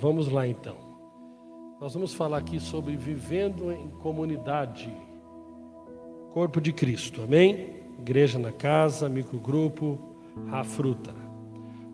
vamos lá então. Nós vamos falar aqui sobre vivendo em comunidade, corpo de Cristo, amém? Igreja na casa, microgrupo, a fruta.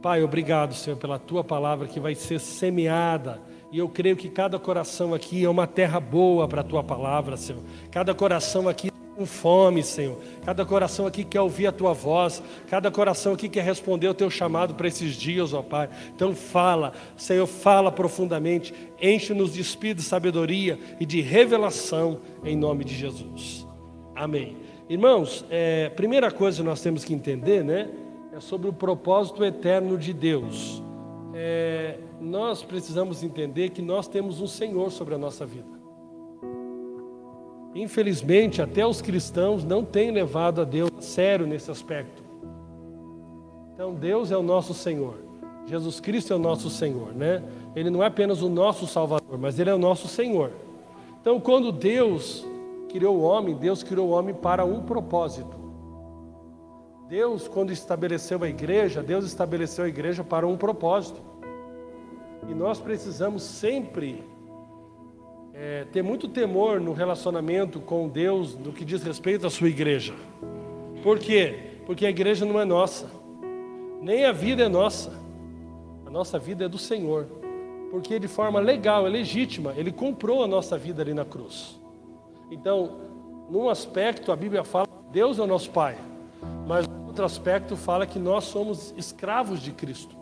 Pai, obrigado, Senhor, pela Tua palavra que vai ser semeada. E eu creio que cada coração aqui é uma terra boa para a Tua palavra, Senhor. Cada coração aqui com fome, Senhor. Cada coração aqui quer ouvir a Tua voz. Cada coração aqui quer responder o Teu chamado para esses dias, ó Pai. Então fala, Senhor, fala profundamente. Enche-nos de espírito de sabedoria e de revelação em nome de Jesus. Amém. Irmãos, primeira coisa que nós temos que entender, né? É sobre o propósito eterno de Deus. Nós precisamos entender que nós temos um Senhor sobre a nossa vida. Infelizmente, até os cristãos não têm levado a Deus a sério nesse aspecto. Então, Deus é o nosso Senhor. Jesus Cristo é o nosso Senhor, né? Ele não é apenas o nosso Salvador, mas Ele é o nosso Senhor. Então, quando Deus criou o homem, Deus criou o homem para um propósito. Deus, quando estabeleceu a igreja, Deus estabeleceu a igreja para um propósito. E nós precisamos sempre ter muito temor no relacionamento com Deus no que diz respeito à sua igreja. Por quê? Porque a igreja não é nossa, nem a vida é nossa. A nossa vida é do Senhor, porque de forma legal, legítima, Ele comprou a nossa vida ali na cruz. Então, num aspecto a Bíblia fala que Deus é o nosso Pai, mas no outro aspecto fala que nós somos escravos de Cristo.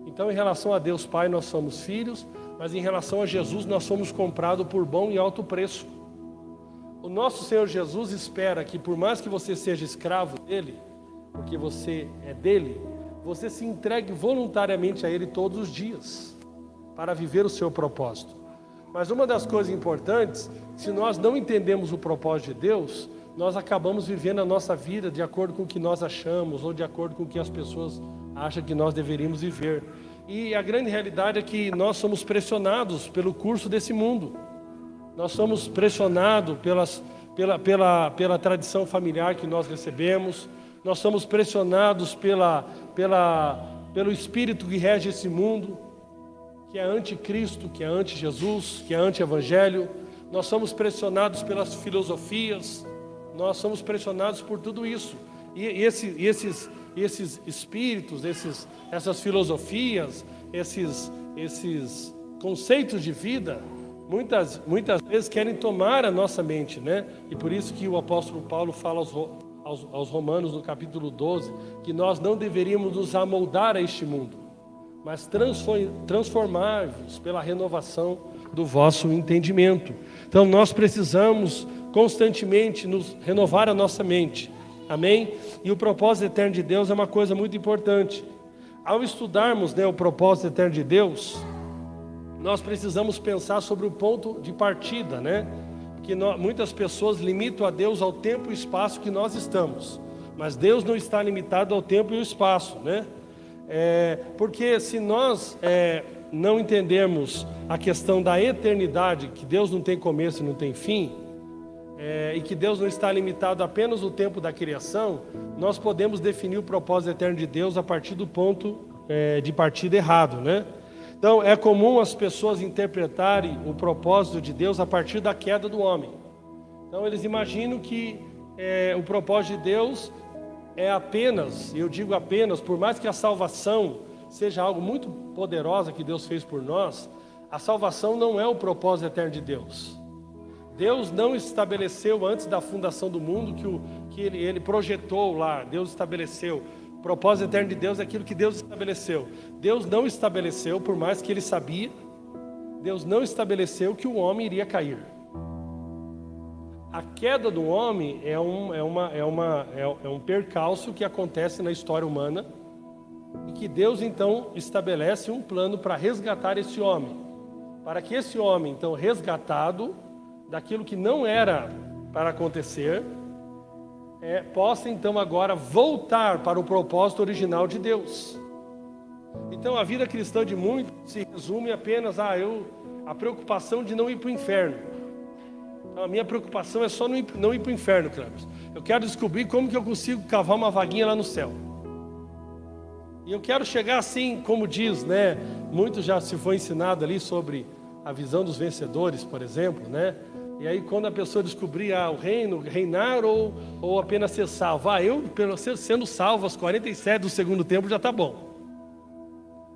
Então, em relação a Deus Pai, nós somos filhos, mas em relação a Jesus, nós somos comprados por bom e alto preço. O nosso Senhor Jesus espera que, por mais que você seja escravo dele, porque você é dele, você se entregue voluntariamente a Ele todos os dias, para viver o seu propósito. Mas uma das coisas importantes, se nós não entendemos o propósito de Deus, nós acabamos vivendo a nossa vida de acordo com o que nós achamos, ou de acordo com o que as pessoas acham que nós deveríamos viver. E a grande realidade é que nós somos pressionados pelo curso desse mundo. Nós somos pressionados pela tradição familiar que nós recebemos. Nós somos pressionados pelo espírito que rege esse mundo, que é anticristo, que é anti-Jesus, que é anti-evangelho. Nós somos pressionados pelas filosofias. Nós somos pressionados por tudo isso. E esses espíritos, essas filosofias, esses conceitos de vida, muitas vezes querem tomar a nossa mente, né? E por isso que o apóstolo Paulo fala aos Romanos, no capítulo 12, que nós não deveríamos nos amoldar a este mundo, mas transformar-vos pela renovação do vosso entendimento. Então nós precisamos constantemente nos renovar a nossa mente. Amém? E o propósito eterno de Deus é uma coisa muito importante. Ao estudarmos, né, o propósito eterno de Deus, nós precisamos pensar sobre o ponto de partida, né? Que muitas pessoas limitam a Deus ao tempo e espaço que nós estamos, mas Deus não está limitado ao tempo e ao espaço, né? Porque se nós não entendermos a questão da eternidade, que Deus não tem começo e não tem fim, e que Deus não está limitado apenas ao tempo da criação, nós podemos definir o propósito eterno de Deus a partir do ponto de partida errado, né? Então é comum as pessoas interpretarem o propósito de Deus a partir da queda do homem. Então eles imaginam que o propósito de Deus é apenas, eu digo apenas, por mais que a salvação seja algo muito poderosa que Deus fez por nós, a salvação não é o propósito eterno de Deus. Deus não estabeleceu antes da fundação do mundo que ele projetou lá. Deus estabeleceu. O propósito eterno de Deus é aquilo que Deus estabeleceu. Deus não estabeleceu, por mais que Ele sabia, Deus não estabeleceu que o homem iria cair. A queda do homem é um percalço que acontece na história humana e que Deus então estabelece um plano para resgatar esse homem. Para que esse homem, então, resgatado daquilo que não era para acontecer, possa então agora voltar para o propósito original de Deus. Então a vida cristã de muitos se resume apenas a preocupação de não ir para o inferno. Então, a minha preocupação é só não ir para o inferno, Cleber. Eu quero descobrir como que eu consigo cavar uma vaguinha lá no céu. E eu quero chegar assim, como diz, né? Muito já se foi ensinado ali sobre a visão dos vencedores, por exemplo, né? E aí quando a pessoa descobrir o reino, reinar ou apenas ser salvo. Eu, sendo salvo aos 47 do segundo tempo, já está bom.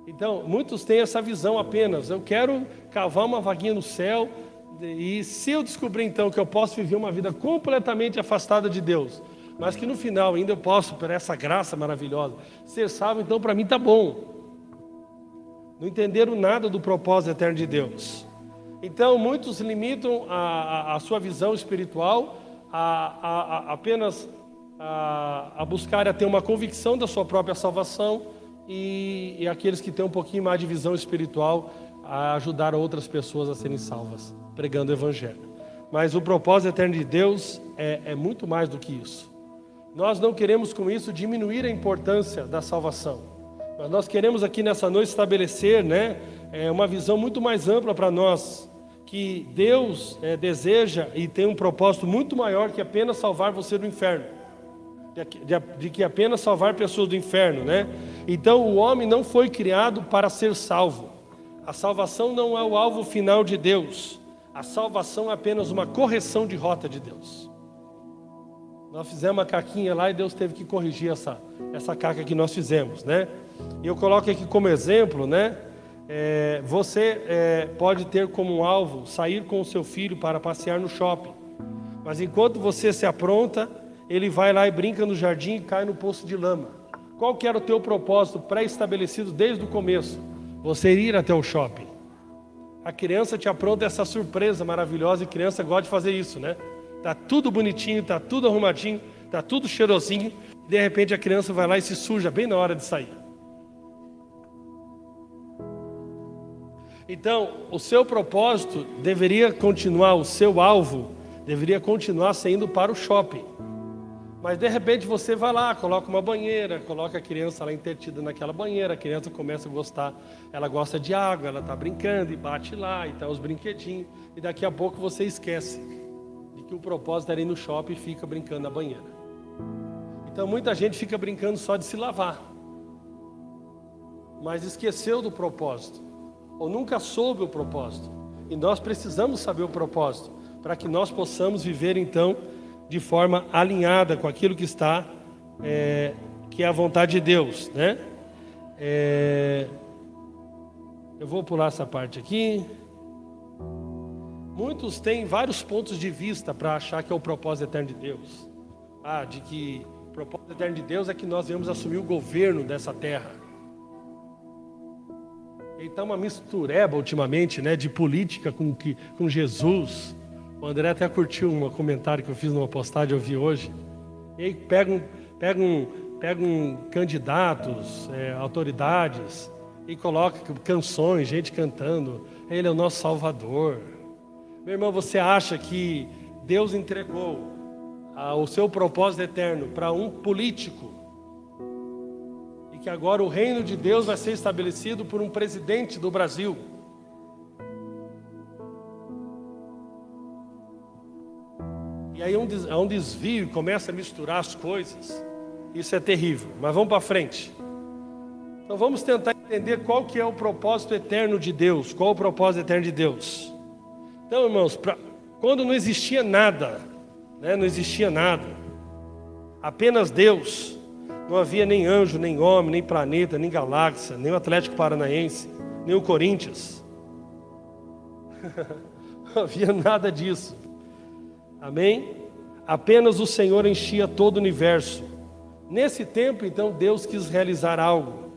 Então, muitos têm essa visão apenas. Eu quero cavar uma vaguinha no céu. E se eu descobrir então que eu posso viver uma vida completamente afastada de Deus, mas que no final ainda eu posso, por essa graça maravilhosa, ser salvo, então para mim está bom. Não entenderam nada do propósito eterno de Deus. Então muitos limitam a sua visão espiritual apenas a buscar a ter uma convicção da sua própria salvação, e aqueles que têm um pouquinho mais de visão espiritual a ajudar outras pessoas a serem salvas, pregando o Evangelho. Mas o propósito eterno de Deus é muito mais do que isso. Nós não queremos com isso diminuir a importância da salvação, mas nós queremos aqui nessa noite estabelecer, né, uma visão muito mais ampla para nós, que Deus deseja e tem um propósito muito maior que apenas salvar você do inferno, de que apenas salvar pessoas do inferno, né? Então o homem não foi criado para ser salvo. A salvação não é o alvo final de Deus. A salvação é apenas uma correção de rota de Deus. Nós fizemos uma caquinha lá e Deus teve que corrigir essa caca que nós fizemos, né? E eu coloco aqui como exemplo, né? Você pode ter como um alvo sair com o seu filho para passear no shopping, mas enquanto você se apronta, ele vai lá e brinca no jardim e cai no poço de lama. Qual que era o teu propósito pré-estabelecido desde o começo? Você ir até o shopping. A criança te apronta essa surpresa maravilhosa, e criança gosta de fazer isso, né? Tá tudo bonitinho, tá tudo arrumadinho, tá tudo cheirosinho, e de repente a criança vai lá e se suja bem na hora de sair. Então, o seu propósito deveria continuar, o seu alvo deveria continuar sendo para o shopping. Mas de repente você vai lá, coloca uma banheira, coloca a criança lá entretida naquela banheira, a criança começa a gostar, ela gosta de água, ela está brincando e bate lá, e tá os brinquedinhos, e daqui a pouco você esquece de que o propósito era ir no shopping e fica brincando na banheira. Então muita gente fica brincando só de se lavar, mas esqueceu do propósito, ou nunca soube o propósito. E nós precisamos saber o propósito, para que nós possamos viver então de forma alinhada com aquilo que está, que é a vontade de Deus, né? Eu vou pular essa parte aqui. Muitos têm vários pontos de vista para achar que é o propósito eterno de Deus. De que o propósito eterno de Deus é que nós viemos assumir o governo dessa terra. E está uma mistureba ultimamente, né, de política com Jesus. O André até curtiu um comentário que eu fiz numa postagem, eu vi hoje. E aí pegam candidatos, autoridades, e colocam canções, gente cantando, ele é o nosso Salvador. Meu irmão, você acha que Deus entregou o seu propósito eterno para um político, e que agora o reino de Deus vai ser estabelecido por um presidente do Brasil? E aí há um desvio, começa a misturar as coisas. Isso é terrível, mas vamos para frente. Então vamos tentar entender qual que é o propósito eterno de Deus. Qual o propósito eterno de Deus? Então, irmãos, quando não existia nada, né, não existia nada, apenas Deus, não havia nem anjo, nem homem, nem planeta, nem galáxia, nem o Atlético Paranaense, nem o Corinthians. Não havia nada disso. Amém? Apenas o Senhor enchia todo o universo. Nesse tempo, então, Deus quis realizar algo.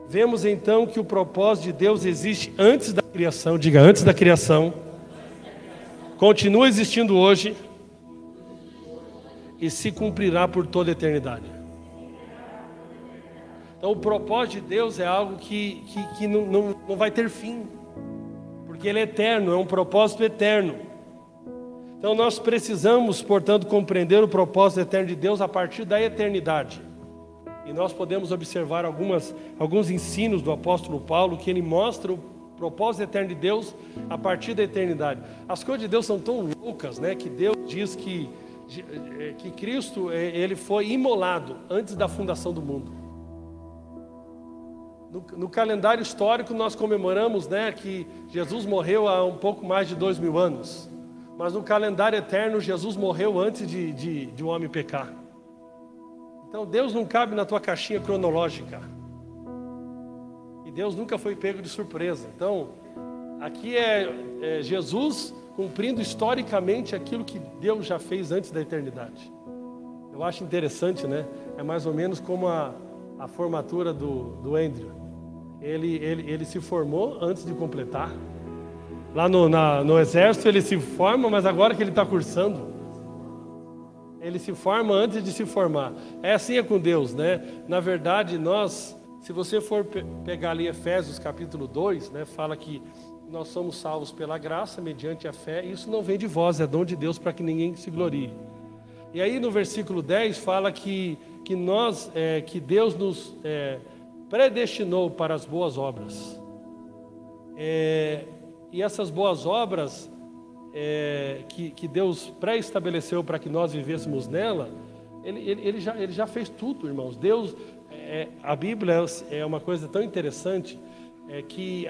Vemos então que o propósito de Deus existe antes da criação. Diga, antes da criação. Continua existindo hoje e se cumprirá por toda a eternidade. Então o propósito de Deus é algo que não vai ter fim, porque ele é eterno, é um propósito eterno. Então nós precisamos, portanto, compreender o propósito eterno de Deus a partir da eternidade. E nós podemos observar alguns ensinos do apóstolo Paulo, que ele mostra o propósito eterno de Deus a partir da eternidade. As coisas de Deus são tão loucas, né, que Deus diz que Cristo ele foi imolado antes da fundação do mundo. No calendário histórico nós comemoramos, né, que Jesus morreu há um pouco mais de 2000 anos. Mas no calendário eterno, Jesus morreu antes de um homem pecar. Então Deus não cabe na tua caixinha cronológica. E Deus nunca foi pego de surpresa. Então, aqui é Jesus cumprindo historicamente aquilo que Deus já fez antes da eternidade. Eu acho interessante, né? É mais ou menos como a formatura do Andrew. Ele se formou antes de completar. Lá no exército ele se forma, mas agora que ele está cursando, ele se forma antes de se formar. É assim com Deus, né? Na verdade, se você for pegar ali Efésios capítulo 2, né, fala que nós somos salvos pela graça, mediante a fé. Isso não vem de vós, é dom de Deus para que ninguém se glorie. E aí no versículo 10 fala que Deus nos predestinou para as boas obras. E essas boas obras que Deus pré-estabeleceu para que nós vivêssemos nela, Ele já fez tudo, irmãos. Deus, a Bíblia é uma coisa tão interessante, que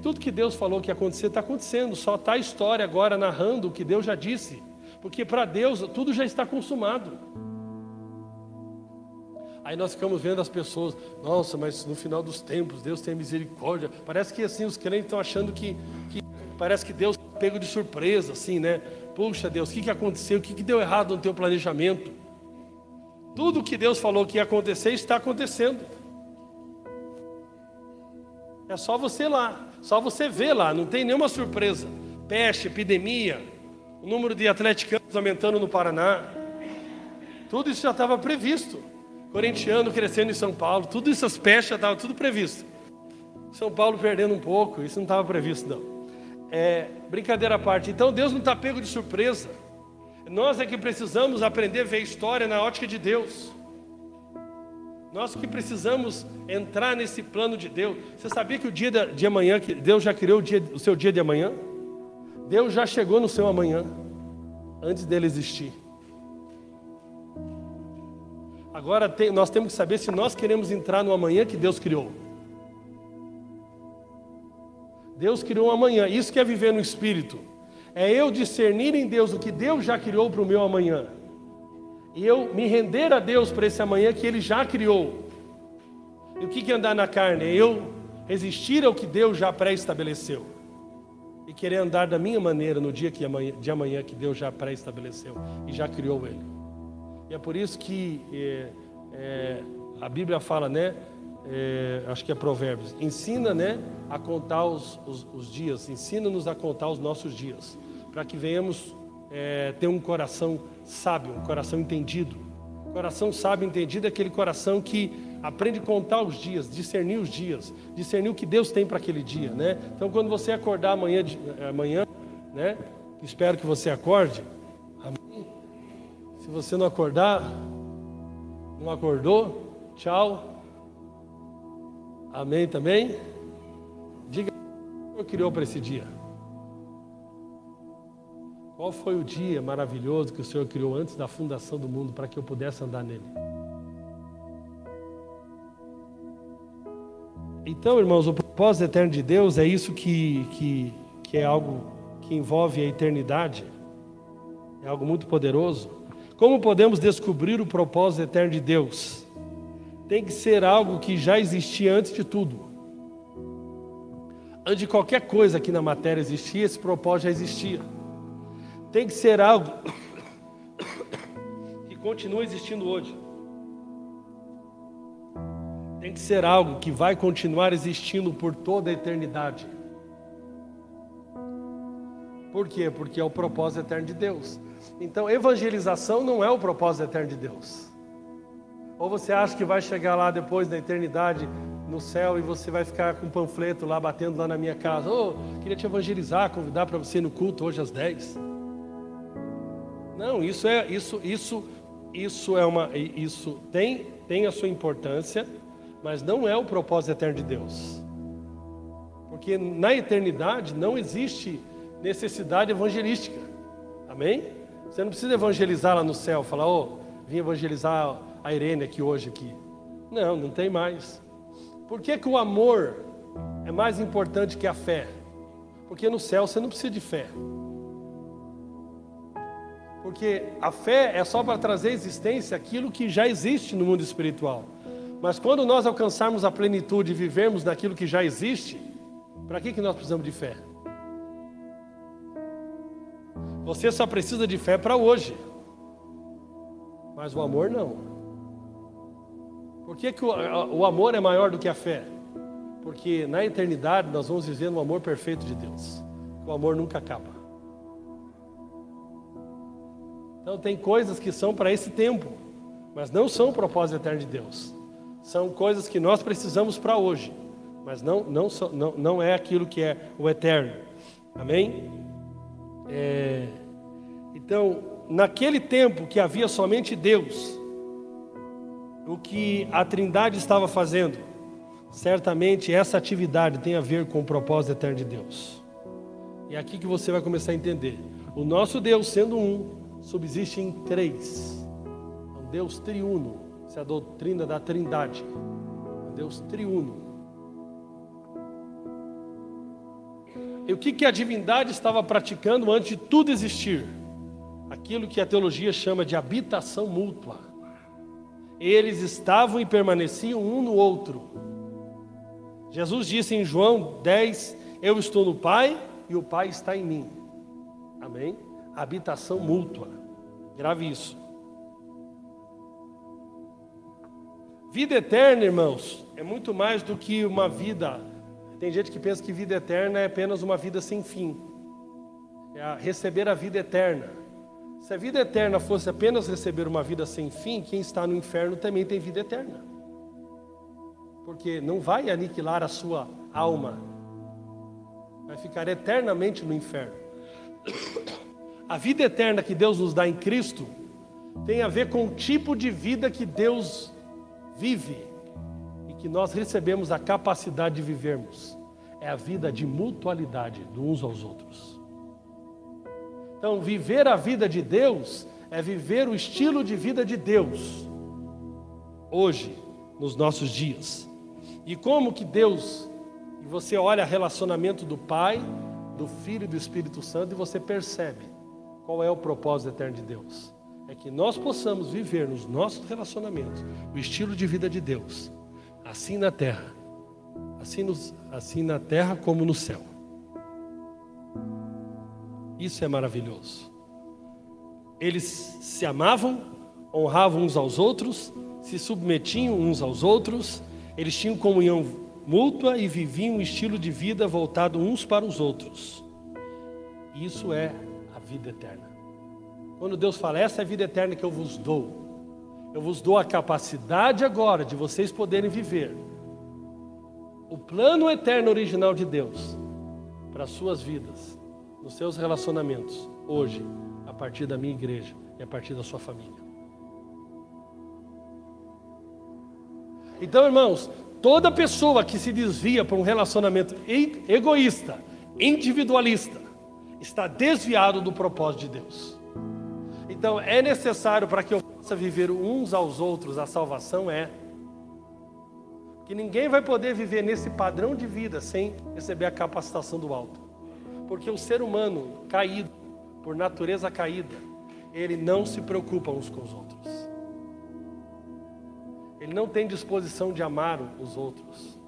tudo que Deus falou que ia acontecer, está acontecendo. Só está a história agora narrando o que Deus já disse. Porque para Deus tudo já está consumado. Aí nós ficamos vendo as pessoas, nossa, mas no final dos tempos Deus tem misericórdia. Parece que assim os crentes estão achando que parece que Deus pego de surpresa, assim, né? Puxa Deus, o que aconteceu? O que deu errado no teu planejamento? Tudo que Deus falou que ia acontecer está acontecendo. É só você lá, só você ver lá, não tem nenhuma surpresa. Peste, epidemia, o número de atleticanos aumentando no Paraná. Tudo isso já estava previsto. Corintiano crescendo em São Paulo, tudo isso, as pestes já estavam tudo previsto. São Paulo perdendo um pouco, isso não estava previsto não. Brincadeira à parte. Então Deus não está pego de surpresa. Nós é que precisamos aprender a ver a história na ótica de Deus. Nós que precisamos entrar nesse plano de Deus. Você sabia que o dia de amanhã, que Deus já criou o seu dia de amanhã? Deus já chegou no seu amanhã, antes dele existir. Agora nós temos que saber se nós queremos entrar no amanhã que Deus criou. Deus criou um amanhã, isso que é viver no Espírito. É eu discernir em Deus o que Deus já criou para o meu amanhã. E eu me render a Deus para esse amanhã que Ele já criou. E o que é andar na carne? É eu resistir ao que Deus já pré-estabeleceu. E querer andar da minha maneira no dia de amanhã que Deus já pré-estabeleceu. E já criou Ele. E é por isso que a Bíblia fala, né? Acho que é Provérbios. Ensina, né, a contar os dias. Ensina-nos a contar os nossos dias. Para que venhamos ter um coração sábio, um coração entendido. Coração sábio e entendido é aquele coração que aprende a contar os dias, discernir os dias, discernir o que Deus tem para aquele dia, né? Então quando você acordar amanhã, né? Espero que você acorde. Amém? Se você não acordar, não acordou, tchau. Amém também? Diga o que o Senhor criou para esse dia. Qual foi o dia maravilhoso que o Senhor criou antes da fundação do mundo para que eu pudesse andar nele? Então, irmãos, o propósito eterno de Deus é isso que é algo que envolve a eternidade. É algo muito poderoso. Como podemos descobrir o propósito eterno de Deus? Tem que ser algo que já existia antes de tudo. Antes de qualquer coisa aqui na matéria existia, esse propósito já existia. Tem que ser algo que continua existindo hoje. Tem que ser algo que vai continuar existindo por toda a eternidade. Por quê? Porque é o propósito eterno de Deus. Então, evangelização não é o propósito eterno de Deus. Ou você acha que vai chegar lá depois da eternidade no céu e você vai ficar com um panfleto lá batendo lá na minha casa. Queria te evangelizar, convidar para você ir no culto hoje às 10. Não, isso tem a sua importância, mas não é o propósito eterno de Deus. Porque na eternidade não existe necessidade evangelística. Amém? Você não precisa evangelizar lá no céu, falar, vim evangelizar a Irene aqui hoje aqui. Não tem mais. Por que que o amor é mais importante que a fé? Porque no céu você não precisa de fé. Porque a fé é só para trazer à existência aquilo que já existe no mundo espiritual. Mas quando nós alcançarmos a plenitude e vivermos naquilo que já existe, para que nós precisamos de fé? Você só precisa de fé para hoje. Mas o amor não. Por que que o amor é maior do que a fé? Porque na eternidade nós vamos viver no amor perfeito de Deus. O amor nunca acaba. Então tem coisas que são para esse tempo, mas não são o propósito eterno de Deus. São coisas que nós precisamos para hoje, mas não é aquilo que é o eterno. Amém? Então, naquele tempo que havia somente Deus, o que a Trindade estava fazendo, certamente essa atividade tem a ver com o propósito eterno de Deus. E é aqui que você vai começar a entender. O nosso Deus, sendo um, subsiste em três. É um Deus triuno. Essa é a doutrina da Trindade. É um Deus triuno. E o que a divindade estava praticando antes de tudo existir? Aquilo que a teologia chama de habitação mútua. Eles estavam e permaneciam um no outro. Jesus disse em João 10, eu estou no Pai e o Pai está em mim. Amém? Habitação mútua. Grave isso. Vida eterna, irmãos, é muito mais do que uma vida. Tem gente que pensa que vida eterna é apenas uma vida sem fim. É receber a vida eterna. Se a vida eterna fosse apenas receber uma vida sem fim, quem está no inferno também tem vida eterna. Porque não vai aniquilar a sua alma. Vai ficar eternamente no inferno. A vida eterna que Deus nos dá em Cristo tem a ver com o tipo de vida que Deus vive e que nós recebemos a capacidade de vivermos. É a vida de mutualidade de uns aos outros. Então, viver a vida de Deus é viver o estilo de vida de Deus hoje, nos nossos dias. E como que Deus, e você olha o relacionamento do Pai, do Filho e do Espírito Santo, e você percebe qual é o propósito eterno de Deus. É que nós possamos viver nos nossos relacionamentos o estilo de vida de Deus, assim na terra, assim na terra como no céu. Isso é maravilhoso. Eles se amavam, honravam uns aos outros, se submetiam uns aos outros, eles tinham comunhão mútua e viviam um estilo de vida voltado uns para os outros. Isso é a vida eterna. Quando Deus fala, essa é a vida eterna que eu vos dou a capacidade agora de vocês poderem viver o plano eterno original de Deus para as suas vidas, nos seus relacionamentos, hoje, a partir da minha igreja e a partir da sua família. Então, irmãos, toda pessoa que se desvia para um relacionamento egoísta, individualista, está desviado do propósito de Deus. Então, é necessário para que eu possa viver uns aos outros a salvação que ninguém vai poder viver nesse padrão de vida sem receber a capacitação do alto. Porque o ser humano caído, por natureza caída, ele não se preocupa uns com os outros. Ele não tem disposição de amar os outros.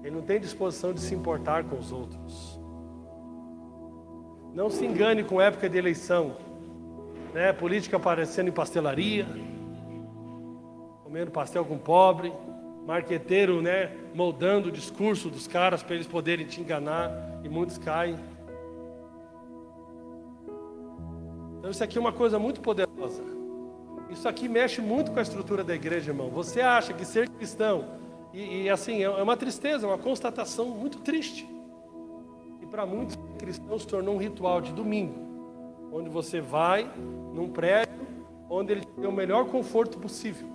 Ele não tem disposição de se importar com os outros. Não se engane com época de eleição, né? Política aparecendo em pastelaria, comendo pastel com pobre, marqueteiro, né? Moldando o discurso dos caras para eles poderem te enganar, e muitos caem. Então isso aqui é uma coisa muito poderosa. Isso aqui mexe muito com a estrutura da igreja, irmão. Você acha que ser cristão, e assim, é uma tristeza, é uma constatação muito triste. E para muitos cristãos se tornou um ritual de domingo, onde você vai num prédio, onde ele tem o melhor conforto possível.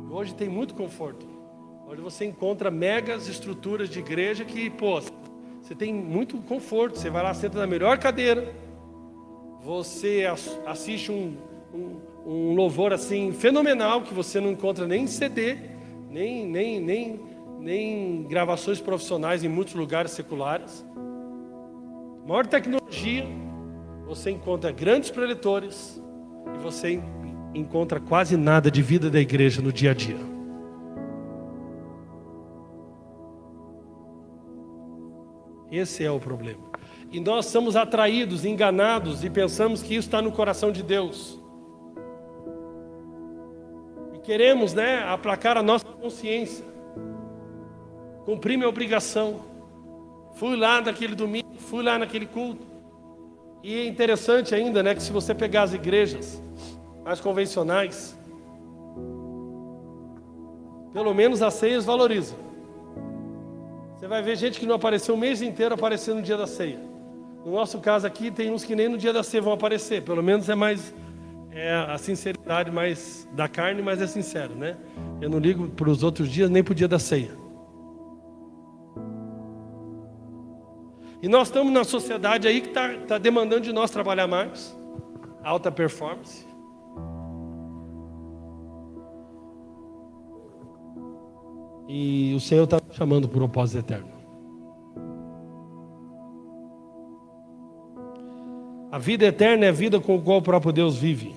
E hoje tem muito conforto. Hoje você encontra megas estruturas de igreja que, você tem muito conforto. Você vai lá, senta na melhor cadeira, você assiste um louvor assim fenomenal que você não encontra nem em CD, nem nem gravações profissionais em muitos lugares seculares. Maior tecnologia, você encontra grandes preletores e você encontra quase nada de vida da igreja no dia a dia. Esse é o problema. E nós somos atraídos, enganados e pensamos que isso está no coração de Deus. E queremos, aplacar a nossa consciência. Cumprir minha obrigação. Fui lá naquele domingo, fui lá naquele culto. E é interessante ainda, que se você pegar as igrejas mais convencionais, pelo menos as ceias valorizam. Você vai ver gente que não apareceu o mês inteiro aparecendo no dia da ceia. No nosso caso aqui, tem uns que nem no dia da ceia vão aparecer. Pelo menos é a sinceridade mais da carne, mas é sincero, Eu não ligo para os outros dias, nem para o dia da ceia. E nós estamos na sociedade aí que está demandando de nós trabalhar mais. Alta performance. E o Senhor está chamando por um propósito eterno. A vida eterna é a vida com a qual o próprio Deus vive.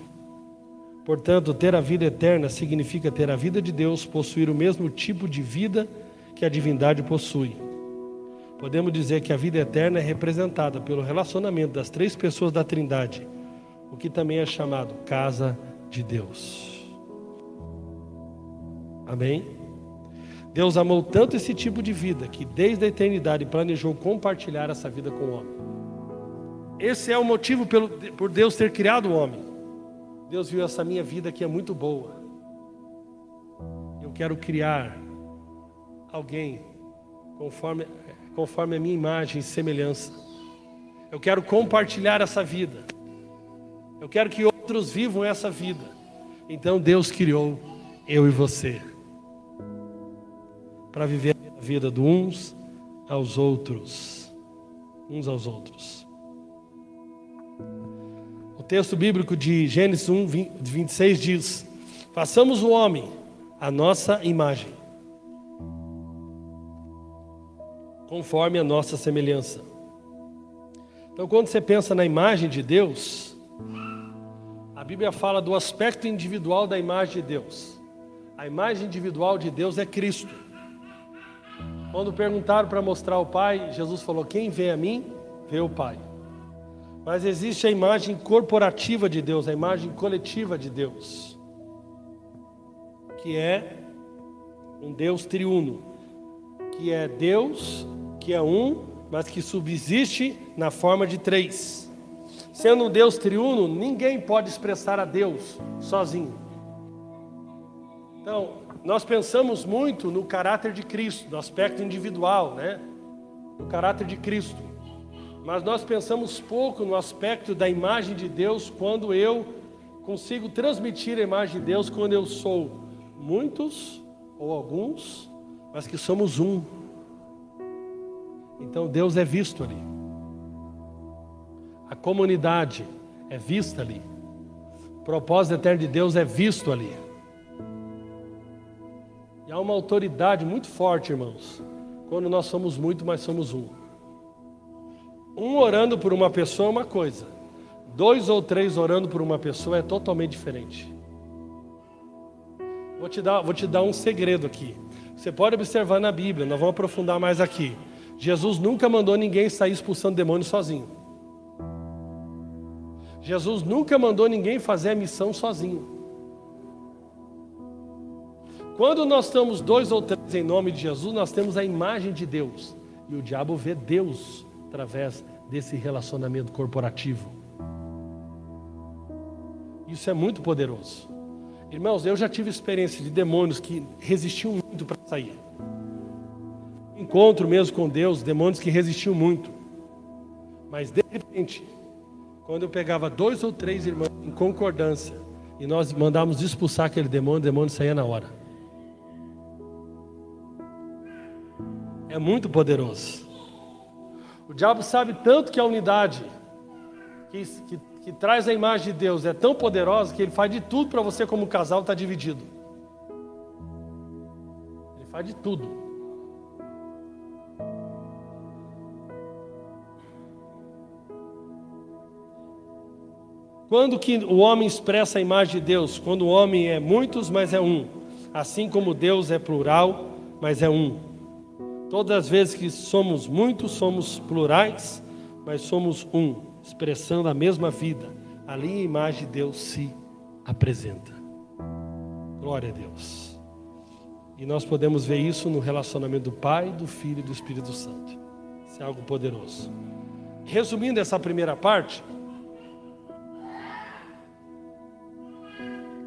Portanto, ter a vida eterna significa ter a vida de Deus, possuir o mesmo tipo de vida que a divindade possui. Podemos dizer que a vida eterna é representada pelo relacionamento das três pessoas da Trindade, o que também é chamado casa de Deus. Amém? Deus amou tanto esse tipo de vida que desde a eternidade planejou compartilhar essa vida com o homem. Esse é o motivo por Deus ter criado o homem. Deus viu essa minha vida que é muito boa. Eu quero criar alguém conforme a minha imagem e semelhança. Eu quero compartilhar essa vida. Eu quero que outros vivam essa vida. Então Deus criou eu e você para viver a vida de uns aos outros. O texto bíblico de Gênesis 1:26 diz: façamos o homem a nossa imagem, conforme a nossa semelhança. Então, quando você pensa na imagem de Deus, a Bíblia fala do aspecto individual da imagem de Deus. A imagem individual de Deus é Cristo. Quando perguntaram para mostrar o Pai, Jesus falou: quem vê a mim, vê o Pai. Mas existe a imagem corporativa de Deus, a imagem coletiva de Deus, que é um Deus triuno, que é Deus, que é um, mas que subsiste na forma de três. Sendo um Deus triuno, ninguém pode expressar a Deus sozinho. Então, nós pensamos muito no caráter de Cristo, no aspecto individual, no caráter de Cristo. Mas nós pensamos pouco no aspecto da imagem de Deus, quando eu consigo transmitir a imagem de Deus, quando eu sou muitos ou alguns, mas que somos um. Então Deus é visto ali. A comunidade é vista ali. O propósito eterno de Deus é visto ali. E há uma autoridade muito forte, irmãos, quando nós somos muito, mas somos um. Um orando por uma pessoa é uma coisa. 2 ou 3 orando por uma pessoa é totalmente diferente. Vou te dar um segredo aqui. Você pode observar na Bíblia, nós vamos aprofundar mais aqui. Jesus nunca mandou ninguém sair expulsando demônios sozinho. Jesus nunca mandou ninguém fazer a missão sozinho. Quando nós estamos 2 ou 3 em nome de Jesus, nós temos a imagem de Deus. E o diabo vê Deus através desse relacionamento corporativo. Isso é muito poderoso. Irmãos, eu já tive experiência de demônios que resistiam muito para sair. Encontro mesmo com Deus, demônios que resistiam muito. Mas de repente, quando eu pegava 2 ou 3 irmãos em concordância e nós mandávamos expulsar aquele demônio, o demônio saía na hora. É muito poderoso. O diabo sabe tanto que a unidade que traz a imagem de Deus é tão poderosa que ele faz de tudo para você como casal estar dividido. Ele faz de tudo. Quando que o homem expressa a imagem de Deus? Quando o homem é muitos, mas é um. Assim como Deus é plural, mas é um. Todas as vezes que somos muitos, somos plurais, mas somos um, expressando a mesma vida. Ali a imagem de Deus se apresenta. Glória a Deus. E nós podemos ver isso no relacionamento do Pai, do Filho e do Espírito Santo. Isso é algo poderoso. Resumindo essa primeira parte,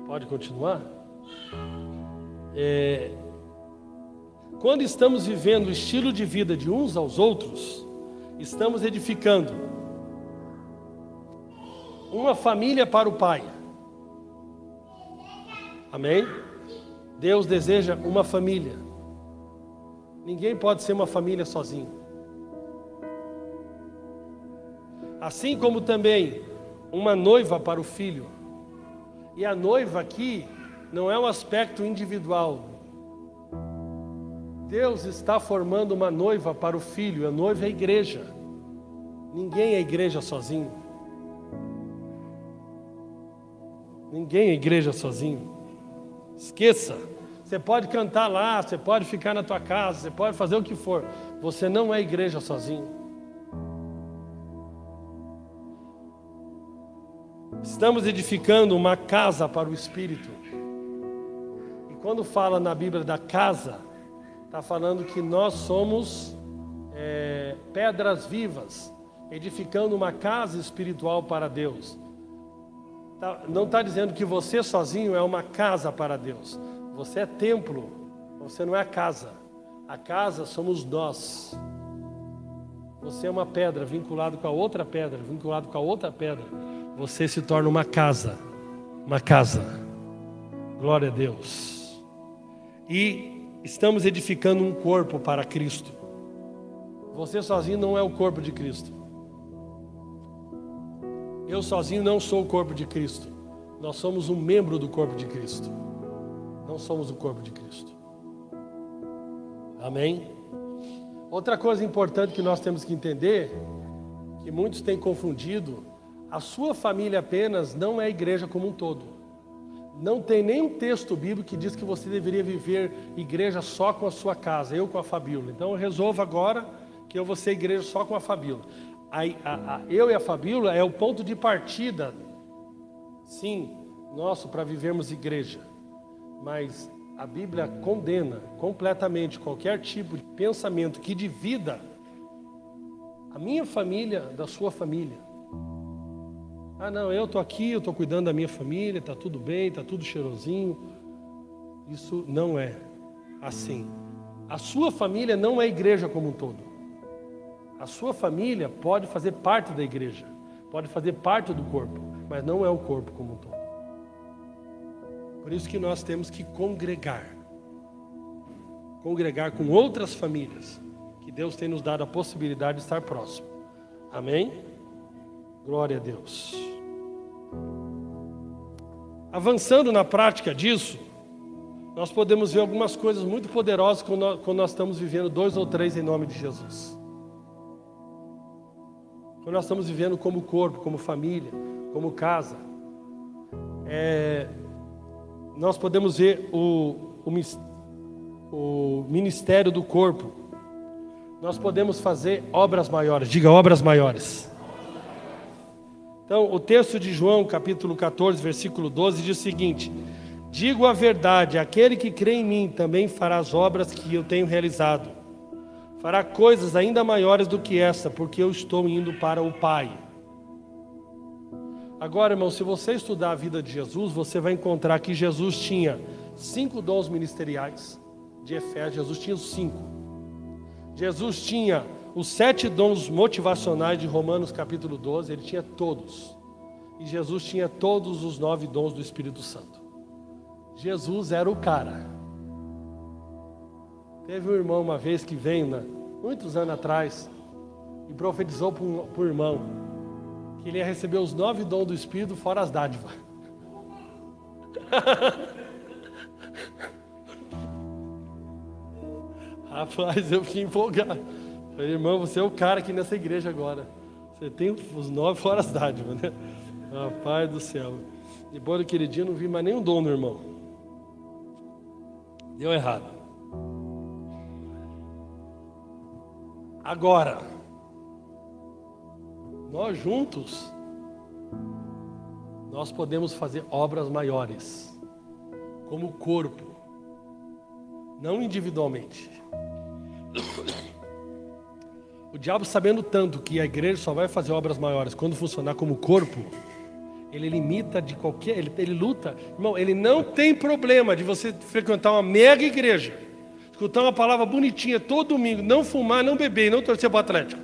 pode continuar? Quando estamos vivendo o estilo de vida de uns aos outros, estamos edificando uma família para o Pai. Amém? Deus deseja uma família. Ninguém pode ser uma família sozinho. Assim como também uma noiva para o filho. E a noiva aqui não é um aspecto individual. Deus está formando uma noiva para o filho. A noiva é a igreja. Ninguém é igreja sozinho. Ninguém é igreja sozinho. Esqueça. Você pode cantar lá, você pode ficar na tua casa, você pode fazer o que for. Você não é igreja sozinho. Estamos edificando uma casa para o Espírito. E quando fala na Bíblia da casa, está falando que nós somos pedras vivas, edificando uma casa espiritual para Deus. Não está dizendo que você sozinho é uma casa para Deus. Você é templo, você não é a casa. A casa somos nós. Você é uma pedra vinculado com a outra pedra, vinculado com a outra pedra. Você se torna uma casa. Uma casa. Glória a Deus. E estamos edificando um corpo para Cristo. Você sozinho não é o corpo de Cristo. Eu sozinho não sou o corpo de Cristo. Nós somos um membro do corpo de Cristo. Não somos o corpo de Cristo. Amém? Outra coisa importante que nós temos que entender, que muitos têm confundido, a sua família apenas não é a igreja como um todo. Não tem nenhum texto bíblico que diz que você deveria viver igreja só com a sua casa, eu com a Fabíola. Então eu resolvo agora que eu vou ser igreja só com a Fabíola. Eu e a Fabíola é o ponto de partida, sim, nosso para vivermos igreja. Mas a Bíblia condena completamente qualquer tipo de pensamento que divida a minha família da sua família. Ah não, eu estou aqui, eu estou cuidando da minha família, está tudo bem, está tudo cheirosinho. Isso não é assim. A sua família não é igreja como um todo. A sua família pode fazer parte da igreja, pode fazer parte do corpo, mas não é o corpo como um todo. Por isso que nós temos que congregar com outras famílias, que Deus tem nos dado a possibilidade de estar próximo. Amém? Glória a Deus. Avançando na prática disso, nós podemos ver algumas coisas muito poderosas quando nós estamos vivendo 2 ou 3 em nome de Jesus. Quando nós estamos vivendo como corpo, como família, como casa, nós podemos ver o ministério do corpo. Nós podemos fazer obras maiores. Diga, obras maiores. Então, o texto de João, capítulo 14, versículo 12, diz o seguinte: digo a verdade, aquele que crê em mim também fará as obras que eu tenho realizado. Fará coisas ainda maiores do que essa, porque eu estou indo para o Pai. Agora, irmão, se você estudar a vida de Jesus, você vai encontrar que Jesus tinha 5 dons ministeriais de Efésios. Jesus tinha os 5. Jesus tinha os 7 dons motivacionais de Romanos capítulo 12, ele tinha todos. E Jesus tinha todos os 9 dons do Espírito Santo. Jesus era o cara. Teve um irmão uma vez que veio, muitos anos atrás, e profetizou para um irmão que ele ia receber os 9 dons do Espírito fora as dádivas. Rapaz, eu fiquei empolgado. Falei, irmão, você é o cara aqui nessa igreja agora. Você tem os 9 fora as dádivas, né? Rapaz do céu. Depois daquele dia eu não vi mais nenhum dono, irmão. Deu errado. Agora, nós juntos, nós podemos fazer obras maiores, como corpo, não individualmente. O diabo, sabendo tanto que a igreja só vai fazer obras maiores quando funcionar como corpo, ele limita de qualquer... Ele luta. Irmão, ele não tem problema de você frequentar uma mega igreja, escutar uma palavra bonitinha todo domingo, não fumar, não beber, não torcer para o Atlético.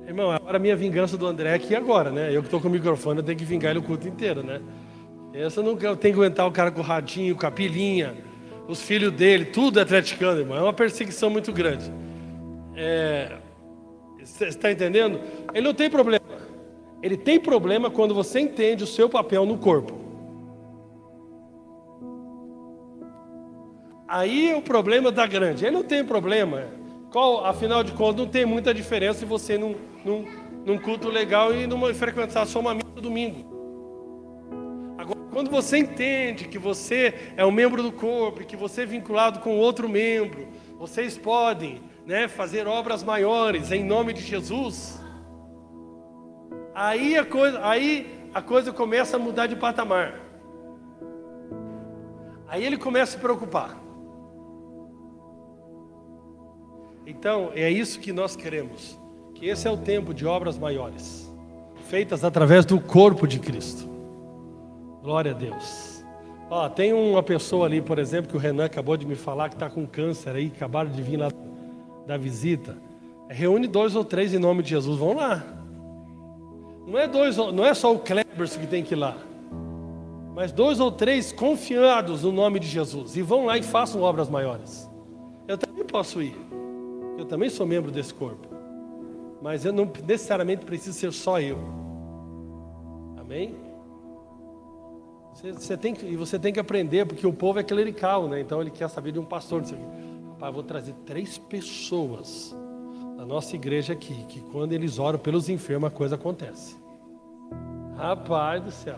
Irmão, agora a minha vingança do André é aqui agora, né? Eu que estou com o microfone, eu tenho que vingar ele o culto inteiro, né? Essa não eu tenho que aguentar o cara com o radinho, com a pilinha, os filhos dele, tudo atleticano, irmão. É uma perseguição muito grande. Você está entendendo? Ele não tem problema. Ele tem problema quando você entende o seu papel no corpo. Aí é o problema da grande. Ele não tem problema. Afinal de contas, não tem muita diferença se você num culto legal e frequentar só uma missa domingo. Agora, quando você entende que você é um membro do corpo e que você é vinculado com outro membro, vocês podem, né, fazer obras maiores em nome de Jesus. Aí a coisa começa a mudar de patamar. Aí ele começa a se preocupar. Então, é isso que nós queremos. Que esse é o tempo de obras maiores, feitas através do corpo de Cristo. Glória a Deus. Tem uma pessoa ali, por exemplo, que o Renan acabou de me falar, que está com câncer aí, acabaram de vir lá da visita. Reúne 2 ou 3 em nome de Jesus, vão lá. Não é só o Kleberson que tem que ir lá, mas 2 ou 3 confiados no nome de Jesus, e vão lá e façam obras maiores. Eu também posso ir, eu também sou membro desse corpo, mas eu não necessariamente preciso ser só eu. Amém? Você tem que aprender, porque o povo é clerical, né? Então ele quer saber de um pastor. Rapaz, eu vou trazer 3 pessoas da nossa igreja aqui, que quando eles oram pelos enfermos, a coisa acontece. Rapaz do céu.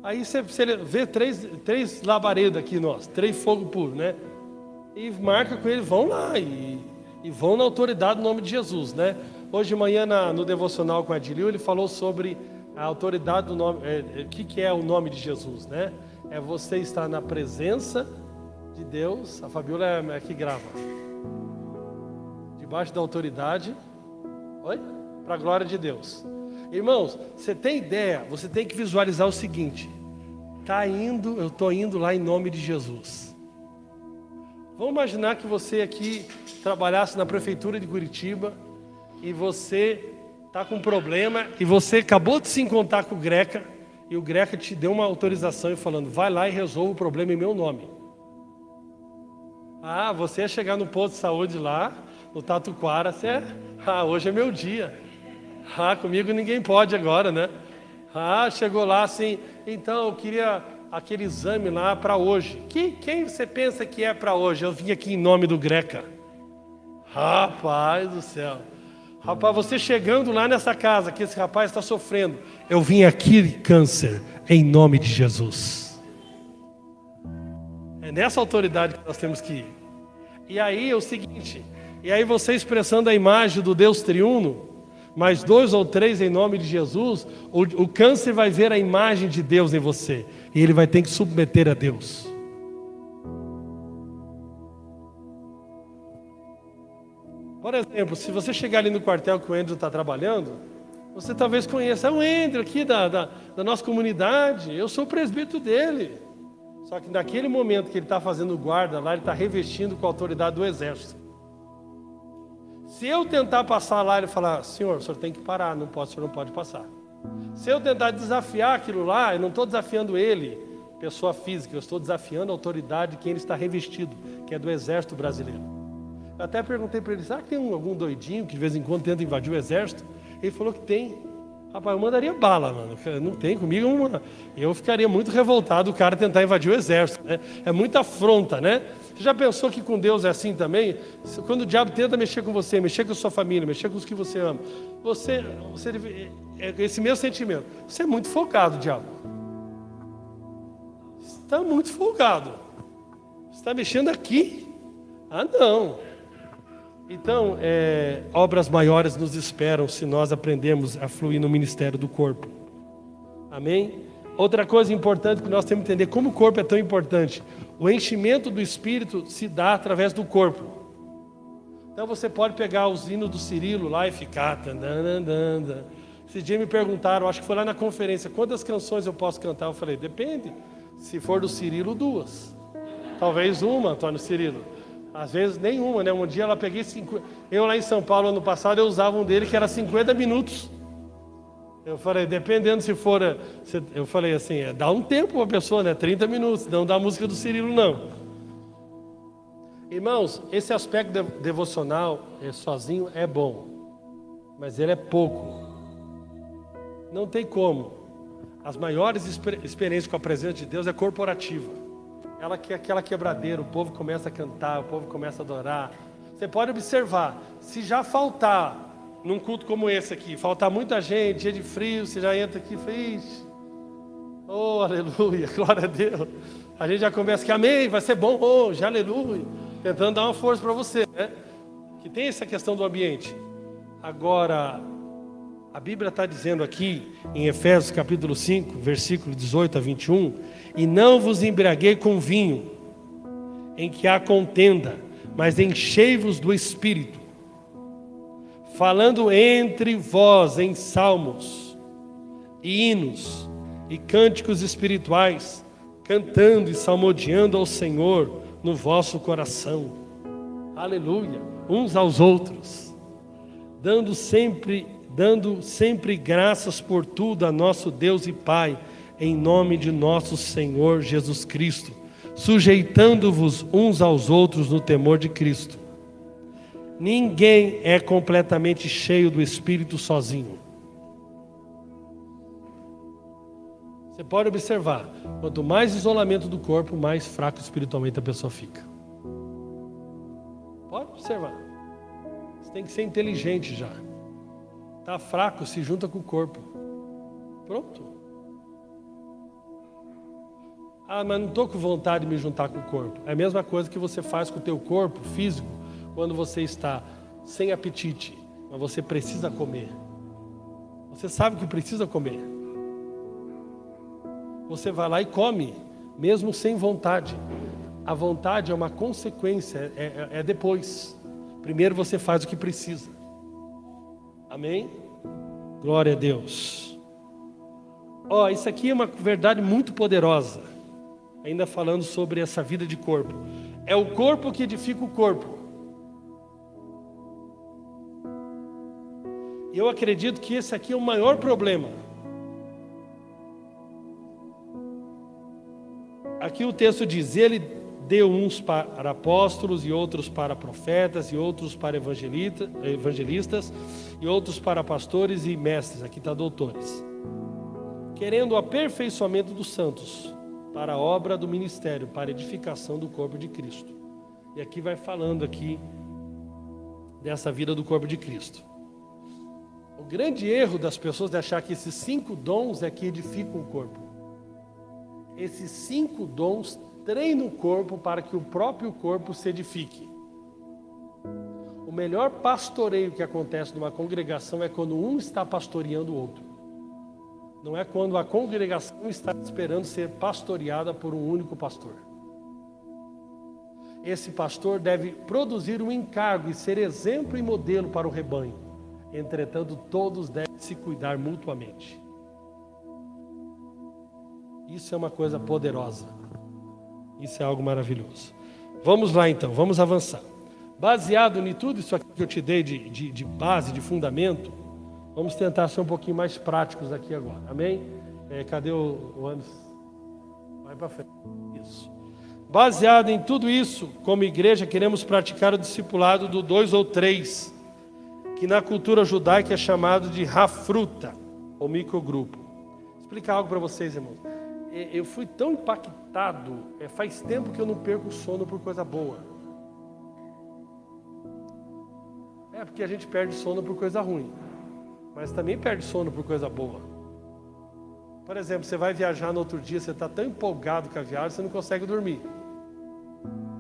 Aí você vê 3 labaredas aqui, 3 fogo puro, né? E marca com eles, vão lá e vão na autoridade do nome de Jesus, né? Hoje de manhã no devocional com a Adilio, ele falou sobre a autoridade do nome, o que é o nome de Jesus, né? É você estar na presença de Deus. A Fabiola é que grava. Debaixo da autoridade, para a glória de Deus. Irmãos, você tem ideia, você tem que visualizar o seguinte: eu estou indo lá em nome de Jesus. Vamos imaginar que você aqui trabalhasse na prefeitura de Curitiba e você está com um problema e você acabou de se encontrar com o Greca e o Greca te deu uma autorização e falando: vai lá e resolva o problema em meu nome. Você ia chegar no posto de saúde lá, no Tatuquara, hoje é meu dia. Comigo ninguém pode agora, né? Chegou lá assim, então eu queria aquele exame lá para hoje. Quem você pensa que é para hoje? Eu vim aqui em nome do Greca. Rapaz do céu. Rapaz, você chegando lá nessa casa, que esse rapaz está sofrendo. Eu vim aqui, câncer, em nome de Jesus. É nessa autoridade que nós temos que ir. E aí é o seguinte, você expressando a imagem do Deus triuno, mais 2 ou 3 em nome de Jesus, o câncer vai ver a imagem de Deus em você, e ele vai ter que submeter a Deus. Por exemplo, se você chegar ali no quartel que o Andrew está trabalhando, você talvez conheça o Andrew aqui da nossa comunidade, eu sou o presbítero dele. Só que naquele momento que ele está fazendo guarda lá, ele está revestindo com a autoridade do exército. Se eu tentar passar lá, ele falar: senhor, o senhor tem que parar, o senhor não pode passar. Se eu tentar desafiar aquilo lá, eu não estou desafiando ele, pessoa física, eu estou desafiando a autoridade de quem ele está revestido, que é do exército brasileiro. Eu até perguntei para ele: será que tem algum doidinho que de vez em quando tenta invadir o exército? Ele falou que tem. Rapaz, eu mandaria bala, mano. Não tem comigo uma. Eu ficaria muito revoltado o cara tentar invadir o exército, né? É muita afronta, né? Você já pensou que com Deus é assim também? Quando o diabo tenta mexer com você, mexer com a sua família, mexer com os que você ama, você é esse mesmo sentimento. Você é muito folgado, diabo. Você está muito folgado. Você está mexendo aqui? Ah, não. Então, obras maiores nos esperam se nós aprendemos a fluir no ministério do corpo. Amém? Outra coisa importante que nós temos que entender, como o corpo é tão importante. O enchimento do Espírito se dá através do corpo. Então você pode pegar os hinos do Cirilo lá e ficar... Esse dia me perguntaram, acho que foi lá na conferência, quantas canções eu posso cantar? Eu falei, depende. Se for do Cirilo, 2. Talvez uma, Antônio Cirilo. Às vezes nenhuma, né? Um dia ela peguei 50... Eu lá em São Paulo, ano passado, eu usava um dele que era 50 minutos. Eu falei, dependendo se for... Eu falei assim, dá um tempo para a pessoa, né? 30 minutos, não dá a música do Cirilo, não. Irmãos, esse aspecto devocional sozinho é bom, mas ele é pouco. Não tem como. As maiores experiências com a presença de Deus é corporativa. Ela que é aquela quebradeira, o povo começa a cantar, o povo começa a adorar. Você pode observar, se já faltar num culto como esse aqui, faltar muita gente, dia de frio, você já entra aqui e fez. Oh, aleluia, glória a Deus. A gente já começa que amém, vai ser bom hoje, aleluia. Tentando dar uma força para você, né? Que tem essa questão do ambiente. Agora, a Bíblia está dizendo aqui, em Efésios capítulo 5, versículo 18 a 21, e não vos embriaguei com vinho, em que há contenda, mas enchei-vos do Espírito, falando entre vós em salmos, e hinos, e cânticos espirituais, cantando e salmodiando ao Senhor no vosso coração. Aleluia! Uns aos outros, dando sempre graças por tudo a nosso Deus e Pai, em nome de nosso Senhor Jesus Cristo, sujeitando-vos uns aos outros no temor de Cristo. Ninguém é completamente cheio do Espírito sozinho. Você pode observar, quanto mais isolamento do corpo, mais fraco espiritualmente a pessoa fica. Pode observar. Você tem que ser inteligente já. Está fraco, se junta com o corpo. Pronto. Ah, mas não estou com vontade de me juntar com o corpo. É a mesma coisa que você faz com o teu corpo físico quando você está sem apetite, mas você precisa comer. Você sabe que precisa comer. Você vai lá e come, mesmo sem vontade. A vontade é uma consequência, é depois. Primeiro você faz o que precisa. Amém? Glória a Deus. Isso aqui é uma verdade muito poderosa. Ainda falando sobre essa vida de corpo. É o corpo que edifica o corpo. E eu acredito que esse aqui é o maior problema. Aqui o texto diz, ele deu uns para apóstolos, e outros para profetas, e outros para evangelistas, e outros para pastores e mestres, aqui está doutores, querendo o aperfeiçoamento dos santos, para a obra do ministério, para a edificação do corpo de Cristo. E aqui vai falando aqui dessa vida do corpo de Cristo. O grande erro das pessoas é achar que esses 5 dons é que edificam o corpo. Esses 5 dons treinam o corpo para que o próprio corpo se edifique. O melhor pastoreio que acontece numa congregação é quando um está pastoreando o outro. Não é quando a congregação está esperando ser pastoreada por um único pastor. Esse pastor deve produzir um encargo e ser exemplo e modelo para o rebanho. Entretanto, todos devem se cuidar mutuamente. Isso é uma coisa poderosa. Isso é algo maravilhoso. Vamos lá então, vamos avançar. Baseado em tudo isso aqui que eu te dei de base, de fundamento, vamos tentar ser um pouquinho mais práticos aqui agora. Amém? Cadê o Anderson? Vai para frente. Isso. Baseado em tudo isso, como igreja, queremos praticar o discipulado do 2 ou 3, que na cultura judaica é chamado de rafruta. ou microgrupo. Vou explicar algo para vocês, irmãos. Eu fui tão impactado, faz tempo que eu não perco o sono por coisa boa. Porque a gente perde sono por coisa ruim, mas também perde sono por coisa boa. Por exemplo, você vai viajar no outro dia, você está tão empolgado com a viagem, você não consegue dormir.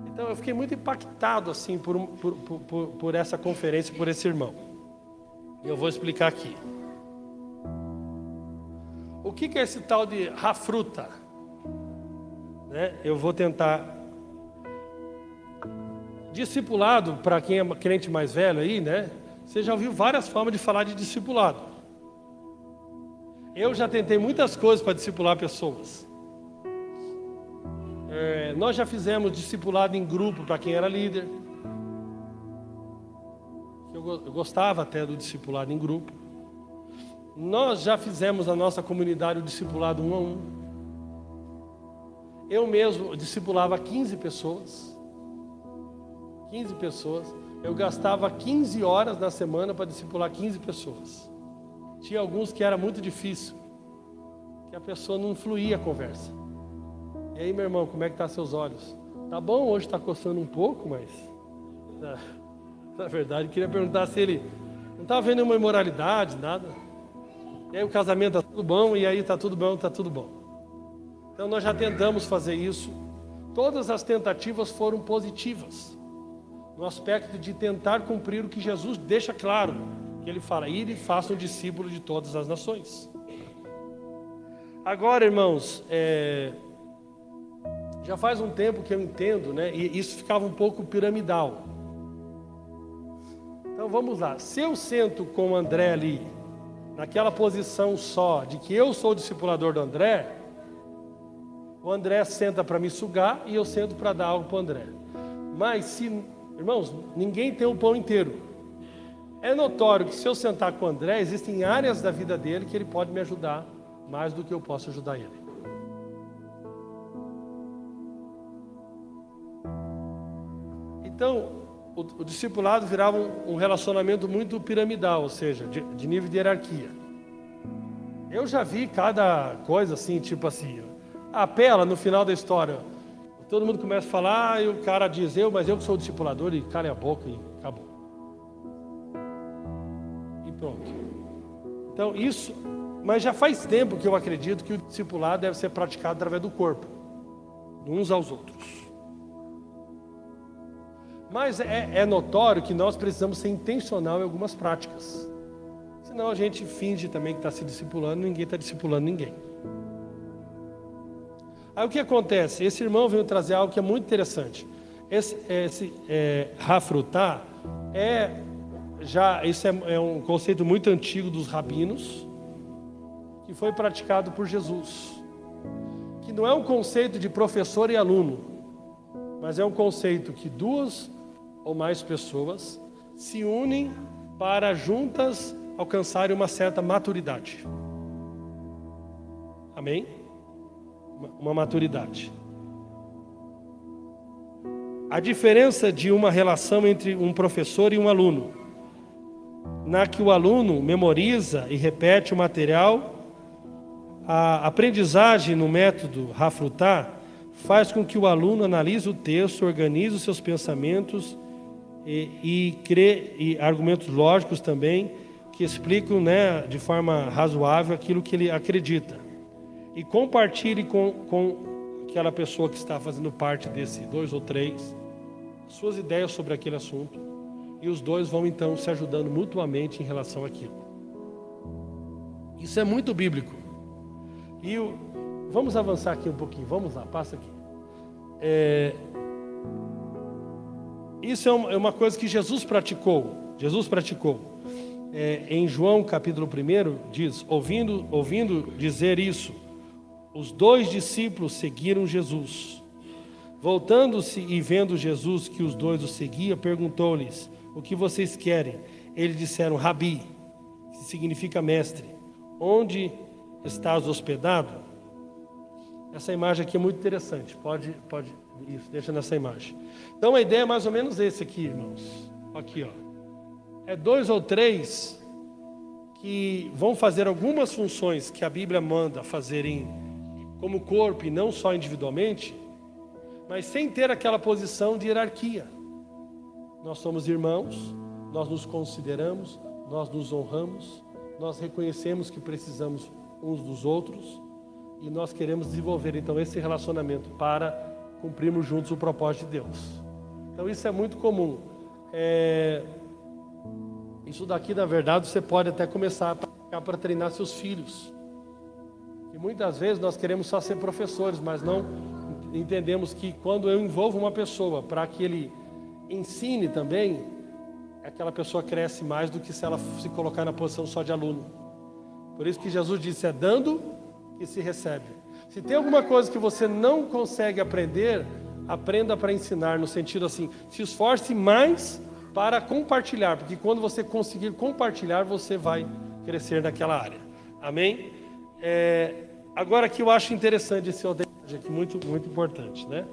Então eu fiquei muito impactado assim por essa conferência, por esse irmão. E eu vou explicar aqui. O que é esse tal de Hafruta? Eu vou tentar. Discipulado, para quem é crente mais velho aí, você já ouviu várias formas de falar de discipulado. Eu já tentei muitas coisas para discipular pessoas. Nós já fizemos discipulado em grupo para quem era líder. Eu gostava até do discipulado em grupo. Nós já fizemos na nossa comunidade o discipulado 1 a 1. Eu mesmo discipulava 15 pessoas. 15 pessoas. Eu gastava 15 horas na semana para discipular 15 pessoas. Tinha alguns que era muito difícil, que a pessoa não fluía a conversa. E aí, meu irmão, como é que tá seus olhos? Tá bom, hoje está coçando um pouco, mas na verdade eu queria perguntar se ele não estava vendo nenhuma imoralidade, nada. E aí o casamento está tudo bom, e aí está tudo bom, está tudo bom. Então nós já tentamos fazer isso. Todas as tentativas foram positivas, no aspecto de tentar cumprir o que Jesus deixa claro, que ele fala: ide e façam discípulo de todas as nações. Agora, irmãos, já faz um tempo que eu entendo, e isso ficava um pouco piramidal. Então vamos lá. Se eu sento com o André ali, naquela posição só de que eu sou o discipulador do André, o André senta para me sugar e eu sento para dar algo para o André. Mas irmãos, ninguém tem o pão inteiro. É notório que se eu sentar com o André, existem áreas da vida dele que ele pode me ajudar mais do que eu posso ajudar ele. Então, o discipulado virava um relacionamento muito piramidal, ou seja, de nível de hierarquia. Eu já vi cada coisa assim, tipo assim, a pela no final da história. Todo mundo começa a falar e o cara diz: mas eu que sou o discipulador, e cala a boca e acabou. E pronto. Então isso, mas já faz tempo que eu acredito que o discipulado deve ser praticado através do corpo, uns aos outros. Mas é notório que nós precisamos ser intencional em algumas práticas. Senão a gente finge também que está se discipulando, ninguém está discipulando ninguém. Aí o que acontece? Esse irmão veio trazer algo que é muito interessante. Esse Hafrutá isso é um conceito muito antigo dos rabinos, que foi praticado por Jesus. Que não é um conceito de professor e aluno, mas é um conceito que 2 ou mais pessoas se unem para juntas alcançarem uma certa maturidade. Amém? Uma maturidade. A diferença de uma relação entre um professor e um aluno, na que o aluno memoriza e repete o material, a aprendizagem no método Hafrutá faz com que o aluno analise o texto, organize os seus pensamentos e crê argumentos lógicos também que explicam, de forma razoável aquilo que ele acredita. E compartilhe com aquela pessoa que está fazendo parte desse 2 ou 3 suas ideias sobre aquele assunto. E os dois vão então se ajudando mutuamente em relação àquilo. Isso é muito bíblico. E vamos avançar aqui um pouquinho. Vamos lá, passa aqui. Isso é uma coisa que Jesus praticou. Em João capítulo 1 diz: ouvindo dizer isso, os 2 discípulos seguiram Jesus. Voltando-se e vendo Jesus que os 2 o seguiam, perguntou-lhes: o que vocês querem? Eles disseram: Rabi, que significa mestre, onde estás hospedado? Essa imagem aqui é muito interessante. Pode isso, deixa nessa imagem. Então a ideia é mais ou menos esse aqui, irmãos. Aqui, ó. 2 ou 3 que vão fazer algumas funções que a Bíblia manda fazerem como corpo e não só individualmente, mas sem ter aquela posição de hierarquia. Nós somos irmãos, nós nos consideramos, nós nos honramos, nós reconhecemos que precisamos uns dos outros e nós queremos desenvolver então esse relacionamento para cumprirmos juntos o propósito de Deus. Então isso é muito comum. Isso daqui, na verdade, você pode até começar para treinar seus filhos. E muitas vezes nós queremos só ser professores, mas não entendemos que quando eu envolvo uma pessoa para que ele ensine também, aquela pessoa cresce mais do que se ela se colocar na posição só de aluno. Por isso que Jesus disse, é dando que se recebe. Se tem alguma coisa que você não consegue aprender, aprenda para ensinar, no sentido assim, se esforce mais para compartilhar, porque quando você conseguir compartilhar, você vai crescer naquela área. Amém? Agora que eu acho interessante esse detalhe aqui, muito, muito importante, né?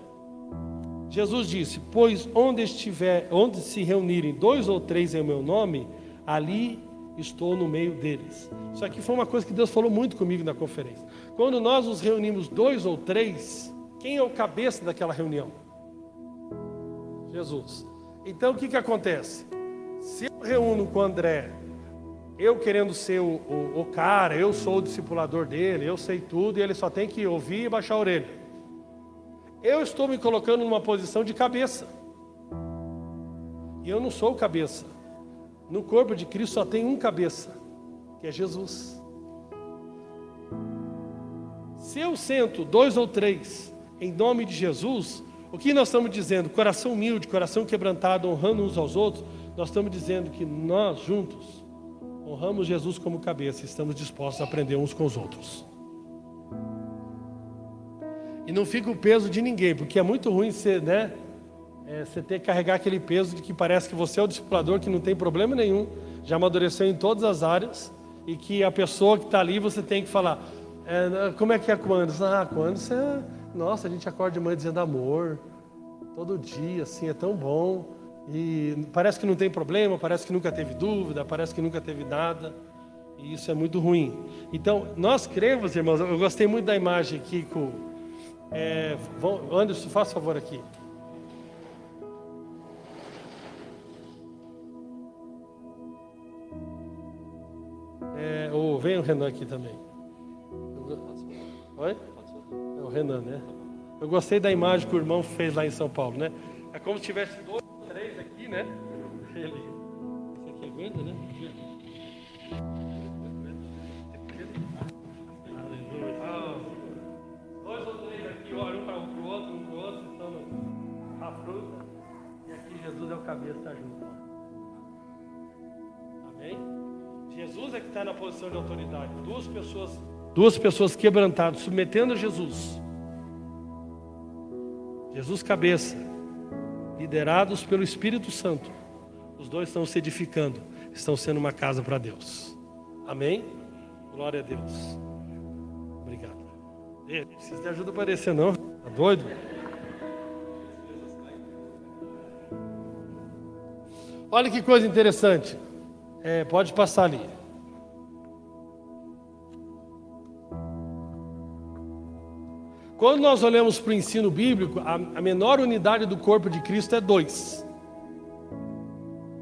Jesus disse, pois onde se reunirem 2 ou 3 em meu nome, ali estou no meio deles. Isso aqui foi uma coisa que Deus falou muito comigo na conferência. Quando nós nos reunimos 2 ou 3, quem é o cabeça daquela reunião? Jesus. Então o que acontece? Se eu reúno com o André, eu querendo ser o cara, eu sou o discipulador dele, eu sei tudo, e ele só tem que ouvir e baixar a orelha. Eu estou me colocando numa posição de cabeça. E eu não sou o cabeça. No corpo de Cristo só tem um cabeça, que é Jesus. Se eu sento 2 ou 3 em nome de Jesus, o que nós estamos dizendo? Coração humilde, coração quebrantado, honrando uns aos outros. Nós estamos dizendo que nós juntos honramos Jesus como cabeça e estamos dispostos a aprender uns com os outros. E não fica o peso de ninguém, porque é muito ruim você, né? Você ter que carregar aquele peso de que parece que você é o discipulador, que não tem problema nenhum, já amadureceu em todas as áreas, e que a pessoa que está ali, você tem que falar, como é que é com o Anderson? Com o Anderson, nossa, a gente acorda de manhã dizendo amor, todo dia, assim, é tão bom, e parece que não tem problema, parece que nunca teve dúvida, parece que nunca teve nada, e isso é muito ruim. Então, nós cremos, irmãos, eu gostei muito da imagem aqui com... Anderson, faça favor aqui. Vem o Renan aqui também. Oi? É o Renan, né? Eu gostei da imagem que o irmão fez lá em São Paulo, né? É como se tivesse 2 ou 3 aqui, né? Esse aqui aguenta, né? Aleluia. 2 ou 3 aqui, olha um para o outro, estão a fruta. E aqui Jesus é o cabeça, está junto. Amém? Jesus é que está na posição de autoridade. Duas pessoas quebrantadas, submetendo a Jesus. Jesus cabeça, liderados pelo Espírito Santo. Os dois estão se edificando, estão sendo uma casa para Deus. Amém? Glória a Deus. Obrigado. Não precisa de ajuda para descer não. Tá doido? Olha que coisa interessante. Pode passar ali. Quando nós olhamos para o ensino bíblico, a menor unidade do corpo de Cristo é 2.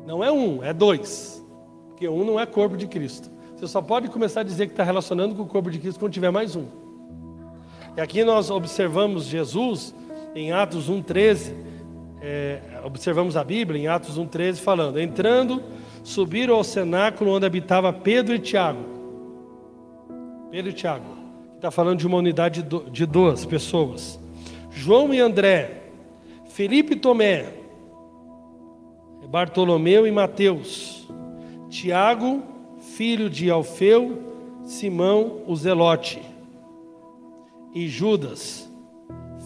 Não é 1, é 2. Porque 1 não é corpo de Cristo. Você só pode começar a dizer que está relacionando com o corpo de Cristo quando tiver mais 1. E aqui nós observamos Jesus em Atos 1,13. Observamos a Bíblia em Atos 1,13 falando: entrando, subiram ao cenáculo onde habitava Pedro e Tiago. Pedro e Tiago. Está falando de uma unidade de 2 pessoas. João e André, Felipe e Tomé, Bartolomeu e Mateus, Tiago, filho de Alfeu, Simão o Zelote, e Judas,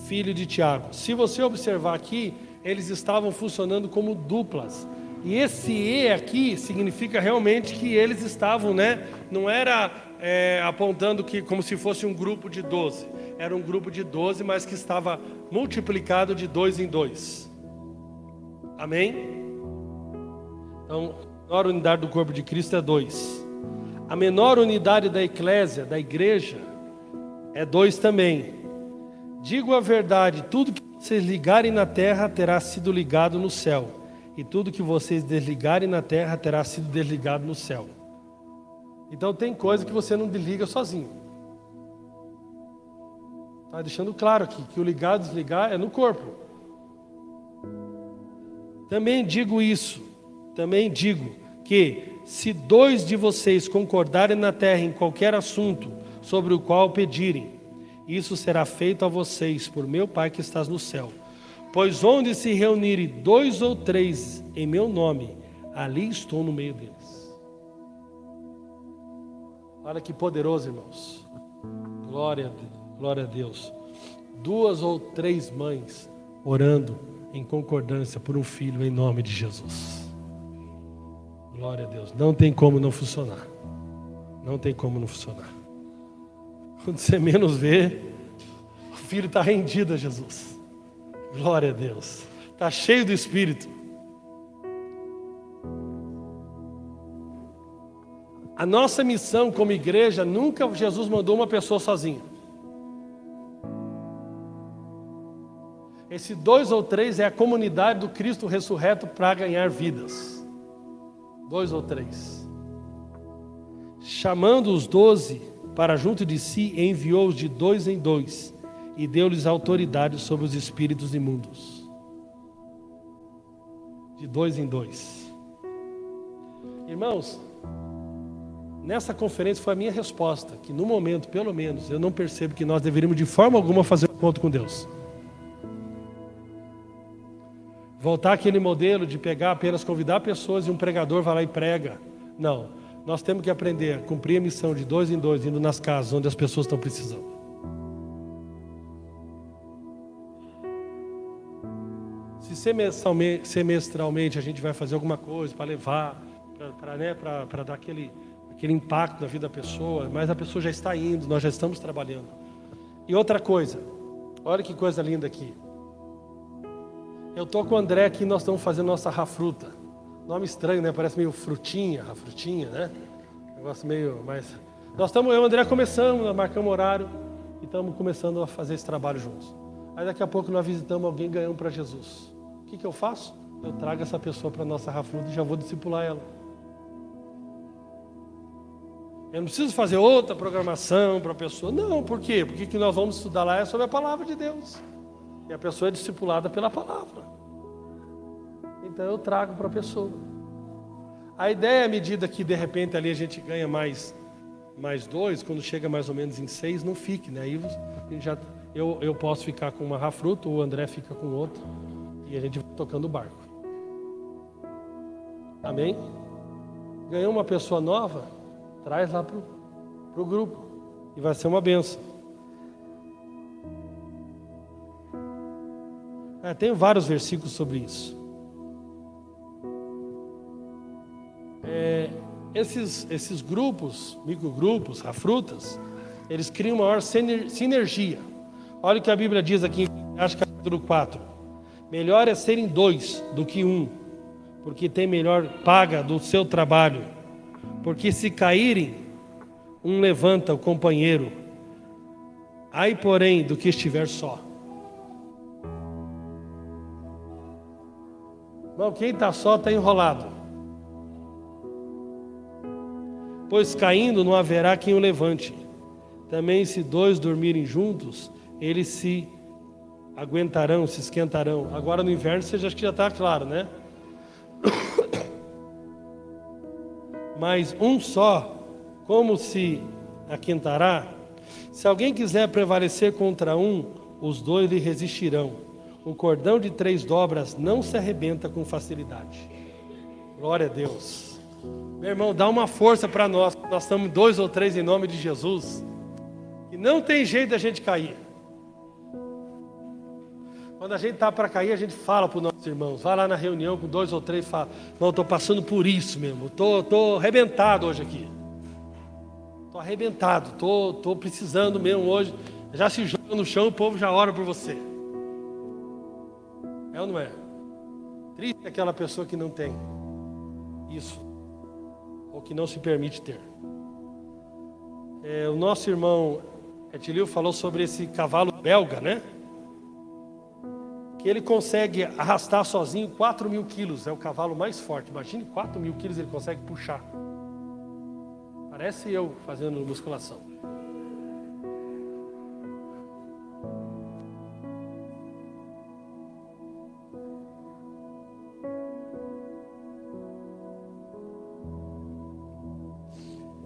filho de Tiago. Se você observar aqui, eles estavam funcionando como duplas. E esse E aqui significa realmente que eles estavam, né? Não era apontando que como se fosse um grupo de 12. Era um grupo de 12, mas que estava multiplicado de 2 em 2. Amém? Então, a unidade do corpo de Cristo é 2. A menor unidade da eclésia, da igreja, é 2 também. Digo a verdade, tudo que vocês ligarem na terra terá sido ligado no céu, e tudo que vocês desligarem na terra terá sido desligado no céu. Então tem coisa que você não desliga sozinho. Está deixando claro aqui que o ligar e desligar é no corpo. Também digo que se 2 de vocês concordarem na terra em qualquer assunto sobre o qual pedirem, isso será feito a vocês por meu Pai que estás no céu. Pois onde se reunirem 2 ou 3 em meu nome, ali estou no meio deles. Olha que poderoso, irmãos. Glória a Deus. 2 ou 3 mães orando em concordância por um filho em nome de Jesus. Glória a Deus. Não tem como não funcionar. Não tem como não funcionar. Quando você menos vê, o filho está rendido a Jesus. Glória a Deus. Está cheio do Espírito. A nossa missão como igreja, nunca Jesus mandou uma pessoa sozinha. Esse 2 ou 3 é a comunidade do Cristo ressurreto para ganhar vidas. 2 ou 3. Chamando os 12 para junto de si, enviou-os de 2 em 2 e deu-lhes autoridade sobre os espíritos imundos. De 2 em 2. Irmãos, nessa conferência foi a minha resposta, que no momento, pelo menos, eu não percebo que nós deveríamos de forma alguma fazer um encontro com Deus. Voltar aquele modelo de pegar apenas convidar pessoas e um pregador vai lá e prega. Não, nós temos que aprender a cumprir a missão de 2 em 2, indo nas casas onde as pessoas estão precisando. Se semestralmente a gente vai fazer alguma coisa para levar, para dar aquele impacto na vida da pessoa, mas a pessoa já está indo, nós já estamos trabalhando. E outra coisa, olha que coisa linda aqui. Eu estou com o André aqui, nós estamos fazendo nossa rafruta. Nome estranho, né? Parece meio frutinha, rafrutinha, né? Negócio meio mais... Nós estamos, eu e o André começamos, nós marcamos horário e estamos começando a fazer esse trabalho juntos. Aí daqui a pouco nós visitamos alguém ganhando para Jesus. O que eu faço? Eu trago essa pessoa para a nossa rafruta e já vou discipular ela. Eu não preciso fazer outra programação para a pessoa. Não, por quê? Porque o que nós vamos estudar lá é sobre a palavra de Deus. E a pessoa é discipulada pela palavra. Então eu trago para a pessoa. A ideia, à medida que de repente ali a gente ganha mais 2, quando chega mais ou menos em 6, não fique, né? Aí eu posso ficar com uma rafruta, o André fica com outra, e a gente vai tocando o barco. Amém? Ganhou uma pessoa nova, traz lá para o grupo, e vai ser uma bênção. Tem vários versículos sobre isso. Esses grupos, microgrupos, rafrutas, eles criam maior sinergia. Olha o que a Bíblia diz aqui em Acho capítulo 4. Melhor é serem 2 do que 1, porque tem melhor paga do seu trabalho. Porque se caírem, um levanta o companheiro. Ai, porém, do que estiver só. Bom, quem está só está enrolado. Pois caindo não haverá quem o levante. Também se 2 dormirem juntos, eles se aguentarão, se esquentarão. Agora no inverno você acha que já está claro, né? Mas um só, como se aquentará? Se alguém quiser prevalecer contra um, os 2 lhe resistirão. Um cordão de 3 dobras não se arrebenta com facilidade. Glória a Deus. Meu irmão, dá uma força para nós. Nós estamos 2 ou 3 em nome de Jesus. E não tem jeito da gente cair. Quando a gente está para cair, a gente fala para os nossos irmãos. Vai lá na reunião com 2 ou 3 e fala: não, estou passando por isso mesmo. Estou arrebentado hoje aqui. Estou arrebentado. Estou precisando mesmo hoje. Já se joga no chão, o povo já ora por você. É ou não é? Triste é aquela pessoa que não tem isso, ou que não se permite ter. O nosso irmão Etilio falou sobre esse cavalo belga, né? Que ele consegue arrastar sozinho 4.000 quilos, é o cavalo mais forte. Imagine 4.000 quilos ele consegue puxar. Parece eu fazendo musculação.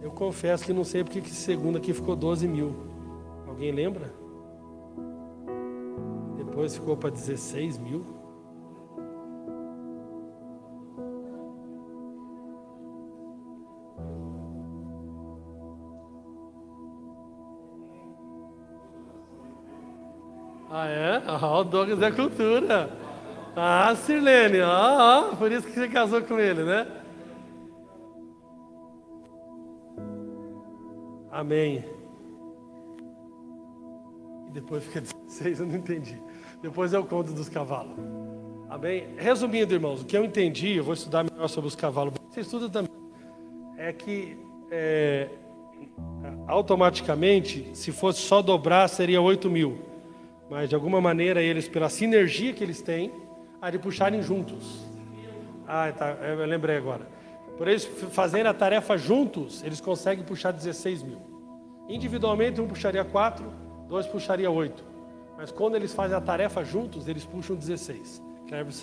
Eu confesso que não sei porque que segundo aqui ficou 12.000. Alguém lembra? Depois ficou para 16.000. Ah, é? O Douglas é cultura. Sirlene, por isso que você casou com ele, né? Amém. E depois fica 16, eu não entendi. Depois eu conto dos cavalos. Amém? Resumindo, irmãos, o que eu entendi, eu vou estudar melhor sobre os cavalos. Você estuda também. É que automaticamente, se fosse só dobrar, seria 8.000. Mas de alguma maneira eles, pela sinergia que eles têm, de puxarem juntos. Tá, eu lembrei agora. Por eles fazerem a tarefa juntos, eles conseguem puxar 16.000. Individualmente, um puxaria 4, 2 puxaria 8. Mas quando eles fazem a tarefa juntos, eles puxam 16. Cleber,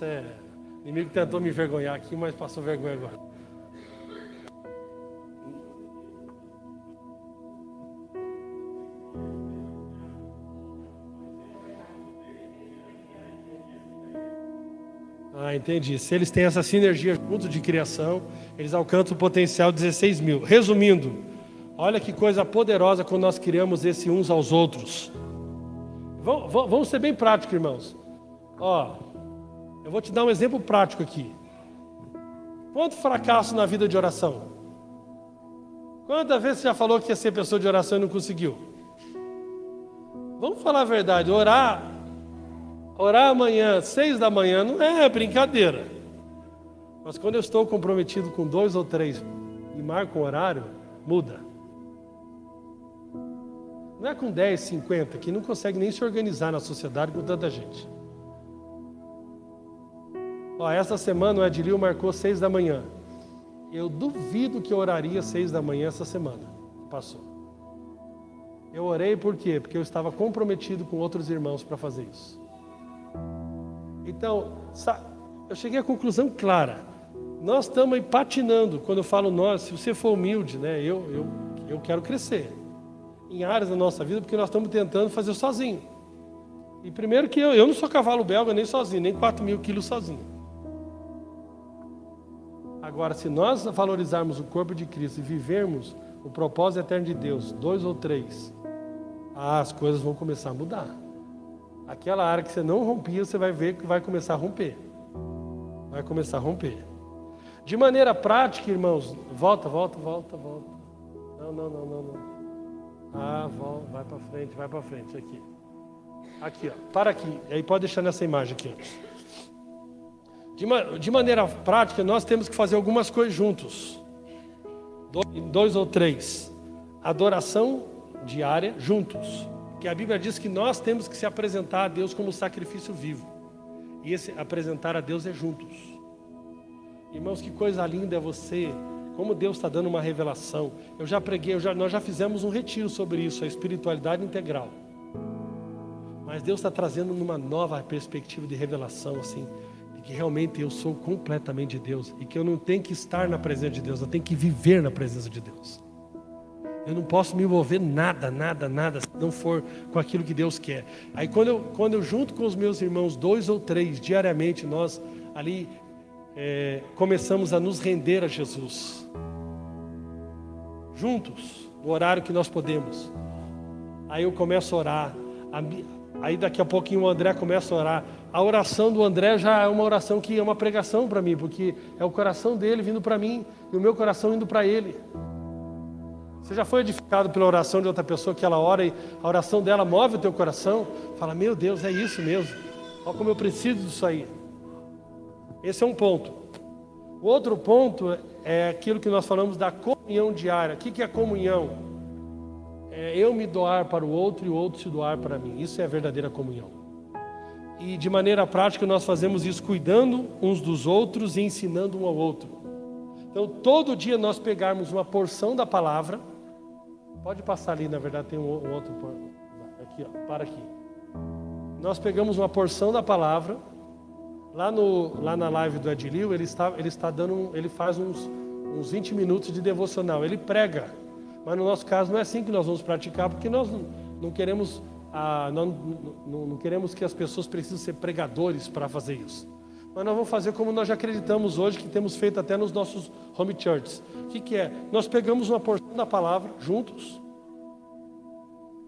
o inimigo tentou me envergonhar aqui, mas passou vergonha agora. Entendi. Se eles têm essa sinergia junto de criação, eles alcançam o potencial 16.000. Resumindo, olha que coisa poderosa quando nós criamos esse uns aos outros. Vamos ser bem práticos, irmãos. Eu vou te dar um exemplo prático aqui. Quanto fracasso na vida de oração? Quantas vezes você já falou que ia ser pessoa de oração e não conseguiu? Vamos falar a verdade, orar amanhã, 6 da manhã, não é brincadeira. Mas quando eu estou comprometido com 2 ou 3 e marco um horário, muda. Não é com 10, 50, que não consegue nem se organizar na sociedade com tanta gente. Essa semana o Edilio marcou 6 da manhã. Eu duvido que eu oraria 6 da manhã essa semana. Passou. Eu orei por quê? Porque eu estava comprometido com outros irmãos para fazer isso. Então, eu cheguei à conclusão clara. Nós estamos aí patinando. Quando eu falo nós, se você for humilde, né, eu quero crescer em áreas da nossa vida, porque nós estamos tentando fazer sozinho. E primeiro que eu não sou cavalo belga nem sozinho, nem 4.000 quilos sozinho. Agora, se nós valorizarmos o corpo de Cristo e vivermos o propósito eterno de Deus, 2 ou 3, as coisas vão começar a mudar. Aquela área que você não rompia, você vai ver que vai começar a romper. Vai começar a romper. De maneira prática, irmãos, volta. Não. Vai para frente, aqui. Aqui, para aqui. Aí pode deixar nessa imagem aqui. De maneira prática, nós temos que fazer algumas coisas juntos. 2 ou 3. Adoração diária juntos. Que a Bíblia diz que nós temos que se apresentar a Deus como sacrifício vivo. E esse apresentar a Deus é juntos. Irmãos, que coisa linda é você, como Deus está dando uma revelação. Eu já preguei, nós já fizemos um retiro sobre isso, a espiritualidade integral. Mas Deus está trazendo uma nova perspectiva de revelação, assim, de que realmente eu sou completamente de Deus e que eu não tenho que estar na presença de Deus, eu tenho que viver na presença de Deus. Eu não posso me envolver nada, se não for com aquilo que Deus quer. Aí quando eu junto com os meus irmãos, 2 ou 3, diariamente, nós ali começamos a nos render a Jesus. Juntos, no horário que nós podemos. Aí eu começo a orar. Aí daqui a pouquinho o André começa a orar. A oração do André já é uma oração que é uma pregação para mim, porque é o coração dele vindo para mim e o meu coração indo para ele. Você já foi edificado pela oração de outra pessoa que ela ora e a oração dela move o teu coração? Fala, meu Deus, é isso mesmo. Olha como eu preciso disso aí. Esse é um ponto. O outro ponto é aquilo que nós falamos da comunhão diária. O que é comunhão? eu me doar para o outro e o outro se doar para mim. Isso é a verdadeira comunhão. E de maneira prática nós fazemos isso cuidando uns dos outros e ensinando um ao outro. Então todo dia nós pegarmos uma porção da palavra, pode passar ali, na verdade tem um outro, aqui, ó, para aqui. Nós pegamos uma porção da palavra, lá na live do Edilio, ele faz uns 20 minutos de devocional, ele prega, mas no nosso caso não é assim que nós vamos praticar, porque nós não queremos, não queremos que as pessoas precisem ser pregadores para fazer isso. Mas nós vamos fazer como nós já acreditamos hoje, que temos feito até nos nossos home churches. O que é? Nós pegamos uma porção da palavra juntos,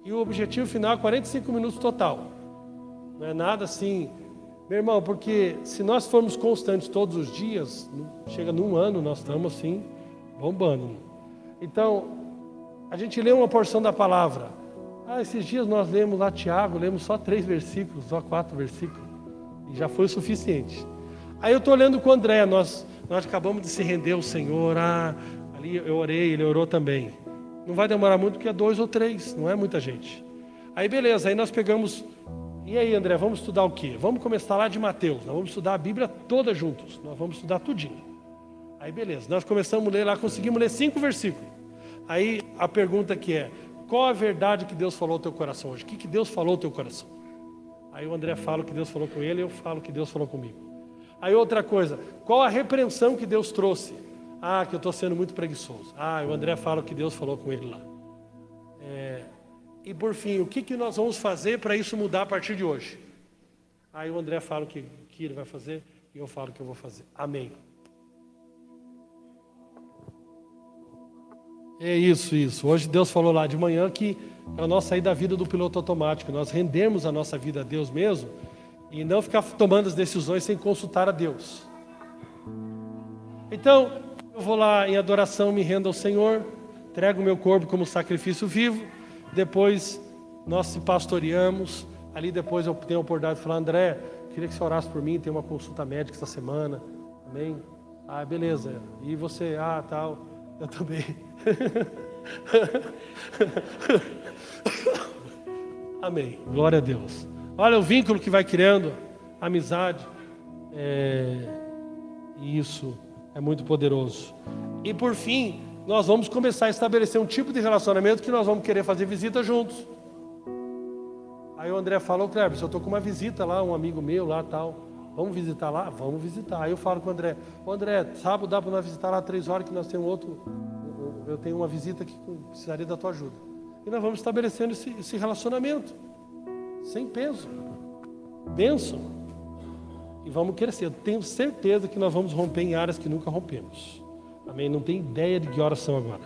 e o objetivo final é 45 minutos total. Não é nada assim, meu irmão, porque se nós formos constantes todos os dias, chega num ano, nós estamos assim, bombando. Então, a gente lê uma porção da palavra. Esses dias nós lemos lá Tiago, lemos só 3 versículos, só 4 versículos, e já foi o suficiente. Aí eu estou olhando com o André, nós acabamos de se render ao Senhor, ali eu orei, ele orou também. Não vai demorar muito, porque é 2 ou 3, não é muita gente. Aí beleza, aí nós pegamos, e aí André, vamos estudar o quê? Vamos começar lá de Mateus, nós vamos estudar a Bíblia toda juntos, nós vamos estudar tudinho. Aí beleza, nós começamos a ler lá, conseguimos ler 5 versículos. Aí a pergunta que é, qual a verdade que Deus falou ao teu coração hoje? O que Deus falou ao teu coração? Aí o André fala o que Deus falou com ele, eu falo o que Deus falou comigo. Aí outra coisa, qual a repreensão que Deus trouxe? Que eu estou sendo muito preguiçoso. O André fala o que Deus falou com ele lá. E por fim, o que nós vamos fazer para isso mudar a partir de hoje? Aí o André fala o que ele vai fazer e eu falo o que eu vou fazer. Amém. É isso. Hoje Deus falou lá de manhã que para nós sair da vida do piloto automático, nós rendermos a nossa vida a Deus mesmo e não ficar tomando as decisões sem consultar a Deus. Então, eu vou lá em adoração, me rendo ao Senhor, entrego o meu corpo como sacrifício vivo, depois nós se pastoreamos, ali depois eu tenho a oportunidade de falar, André, queria que você orasse por mim, tem uma consulta médica essa semana, amém? Beleza, e você? Tal, eu também. Amém, glória a Deus. Olha o vínculo que vai criando, amizade, isso é muito poderoso. E por fim, nós vamos começar a estabelecer um tipo de relacionamento que nós vamos querer fazer visita juntos. Aí o André falou, Cleber, se eu estou com uma visita lá, um amigo meu lá tal, vamos visitar lá? Vamos visitar. Aí eu falo com o André, sábado dá para nós visitar lá 3 horas que nós temos eu tenho uma visita que precisaria da tua ajuda. E nós vamos estabelecendo esse relacionamento, sem peso, bênção, e vamos crescer. Eu tenho certeza que nós vamos romper em áreas que nunca rompemos. Amém? Não tem ideia de que horas são agora.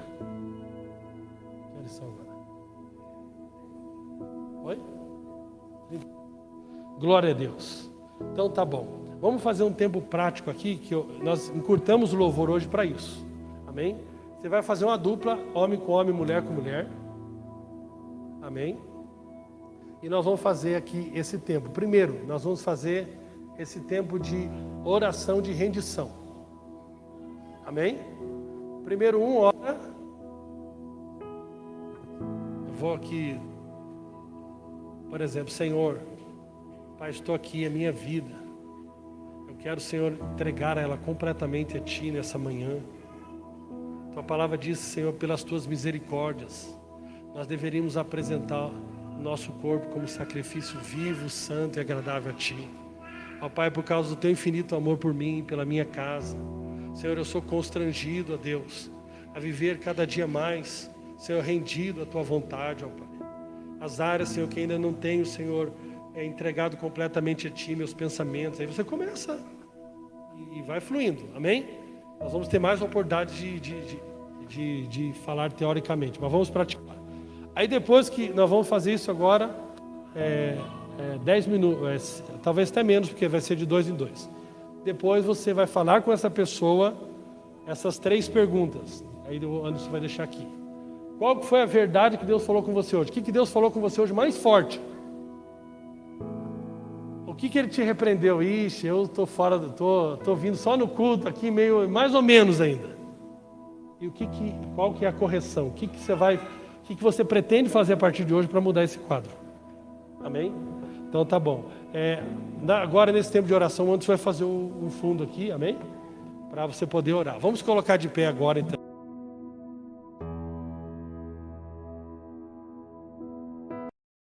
Que horas são agora? Oi? Glória a Deus. Então tá bom. Vamos fazer um tempo prático aqui, nós encurtamos o louvor hoje para isso. Amém? Você vai fazer uma dupla, homem com homem, mulher com mulher. Amém? E nós vamos fazer aqui esse tempo. Primeiro, nós vamos fazer esse tempo de oração de rendição. Amém? Primeiro ora. Eu vou aqui, por exemplo, Senhor, Pai, estou aqui, é minha vida. Eu quero, Senhor, entregar ela completamente a Ti nessa manhã. Tua palavra diz, Senhor, pelas Tuas misericórdias, nós deveríamos apresentar o nosso corpo como sacrifício vivo, santo e agradável a Ti. Ó Pai, por causa do Teu infinito amor por mim, pela minha casa, Senhor, eu sou constrangido, ó Deus, a viver cada dia mais, Senhor, rendido à Tua vontade, ó Pai. As áreas, Senhor, que ainda não tenho, Senhor, entregado completamente a Ti, meus pensamentos. Aí você começa e vai fluindo, amém? Nós vamos ter mais oportunidade de falar teoricamente, mas vamos praticar. Aí depois que nós vamos fazer isso agora, 10 minutos, talvez até menos, porque vai ser de 2 em 2. Depois você vai falar com essa pessoa essas 3 perguntas. Aí o Anderson vai deixar aqui. Qual foi a verdade que Deus falou com você hoje? O que Deus falou com você hoje mais forte? O que Ele te repreendeu? Ixi, eu estou fora, estou vindo só no culto aqui, meio mais ou menos ainda. E qual que é a correção? O que você vai O que você pretende fazer a partir de hoje para mudar esse quadro? Amém? Então tá bom. Agora nesse tempo de oração, antes vai fazer um fundo aqui, amém? Para você poder orar. Vamos colocar de pé agora então.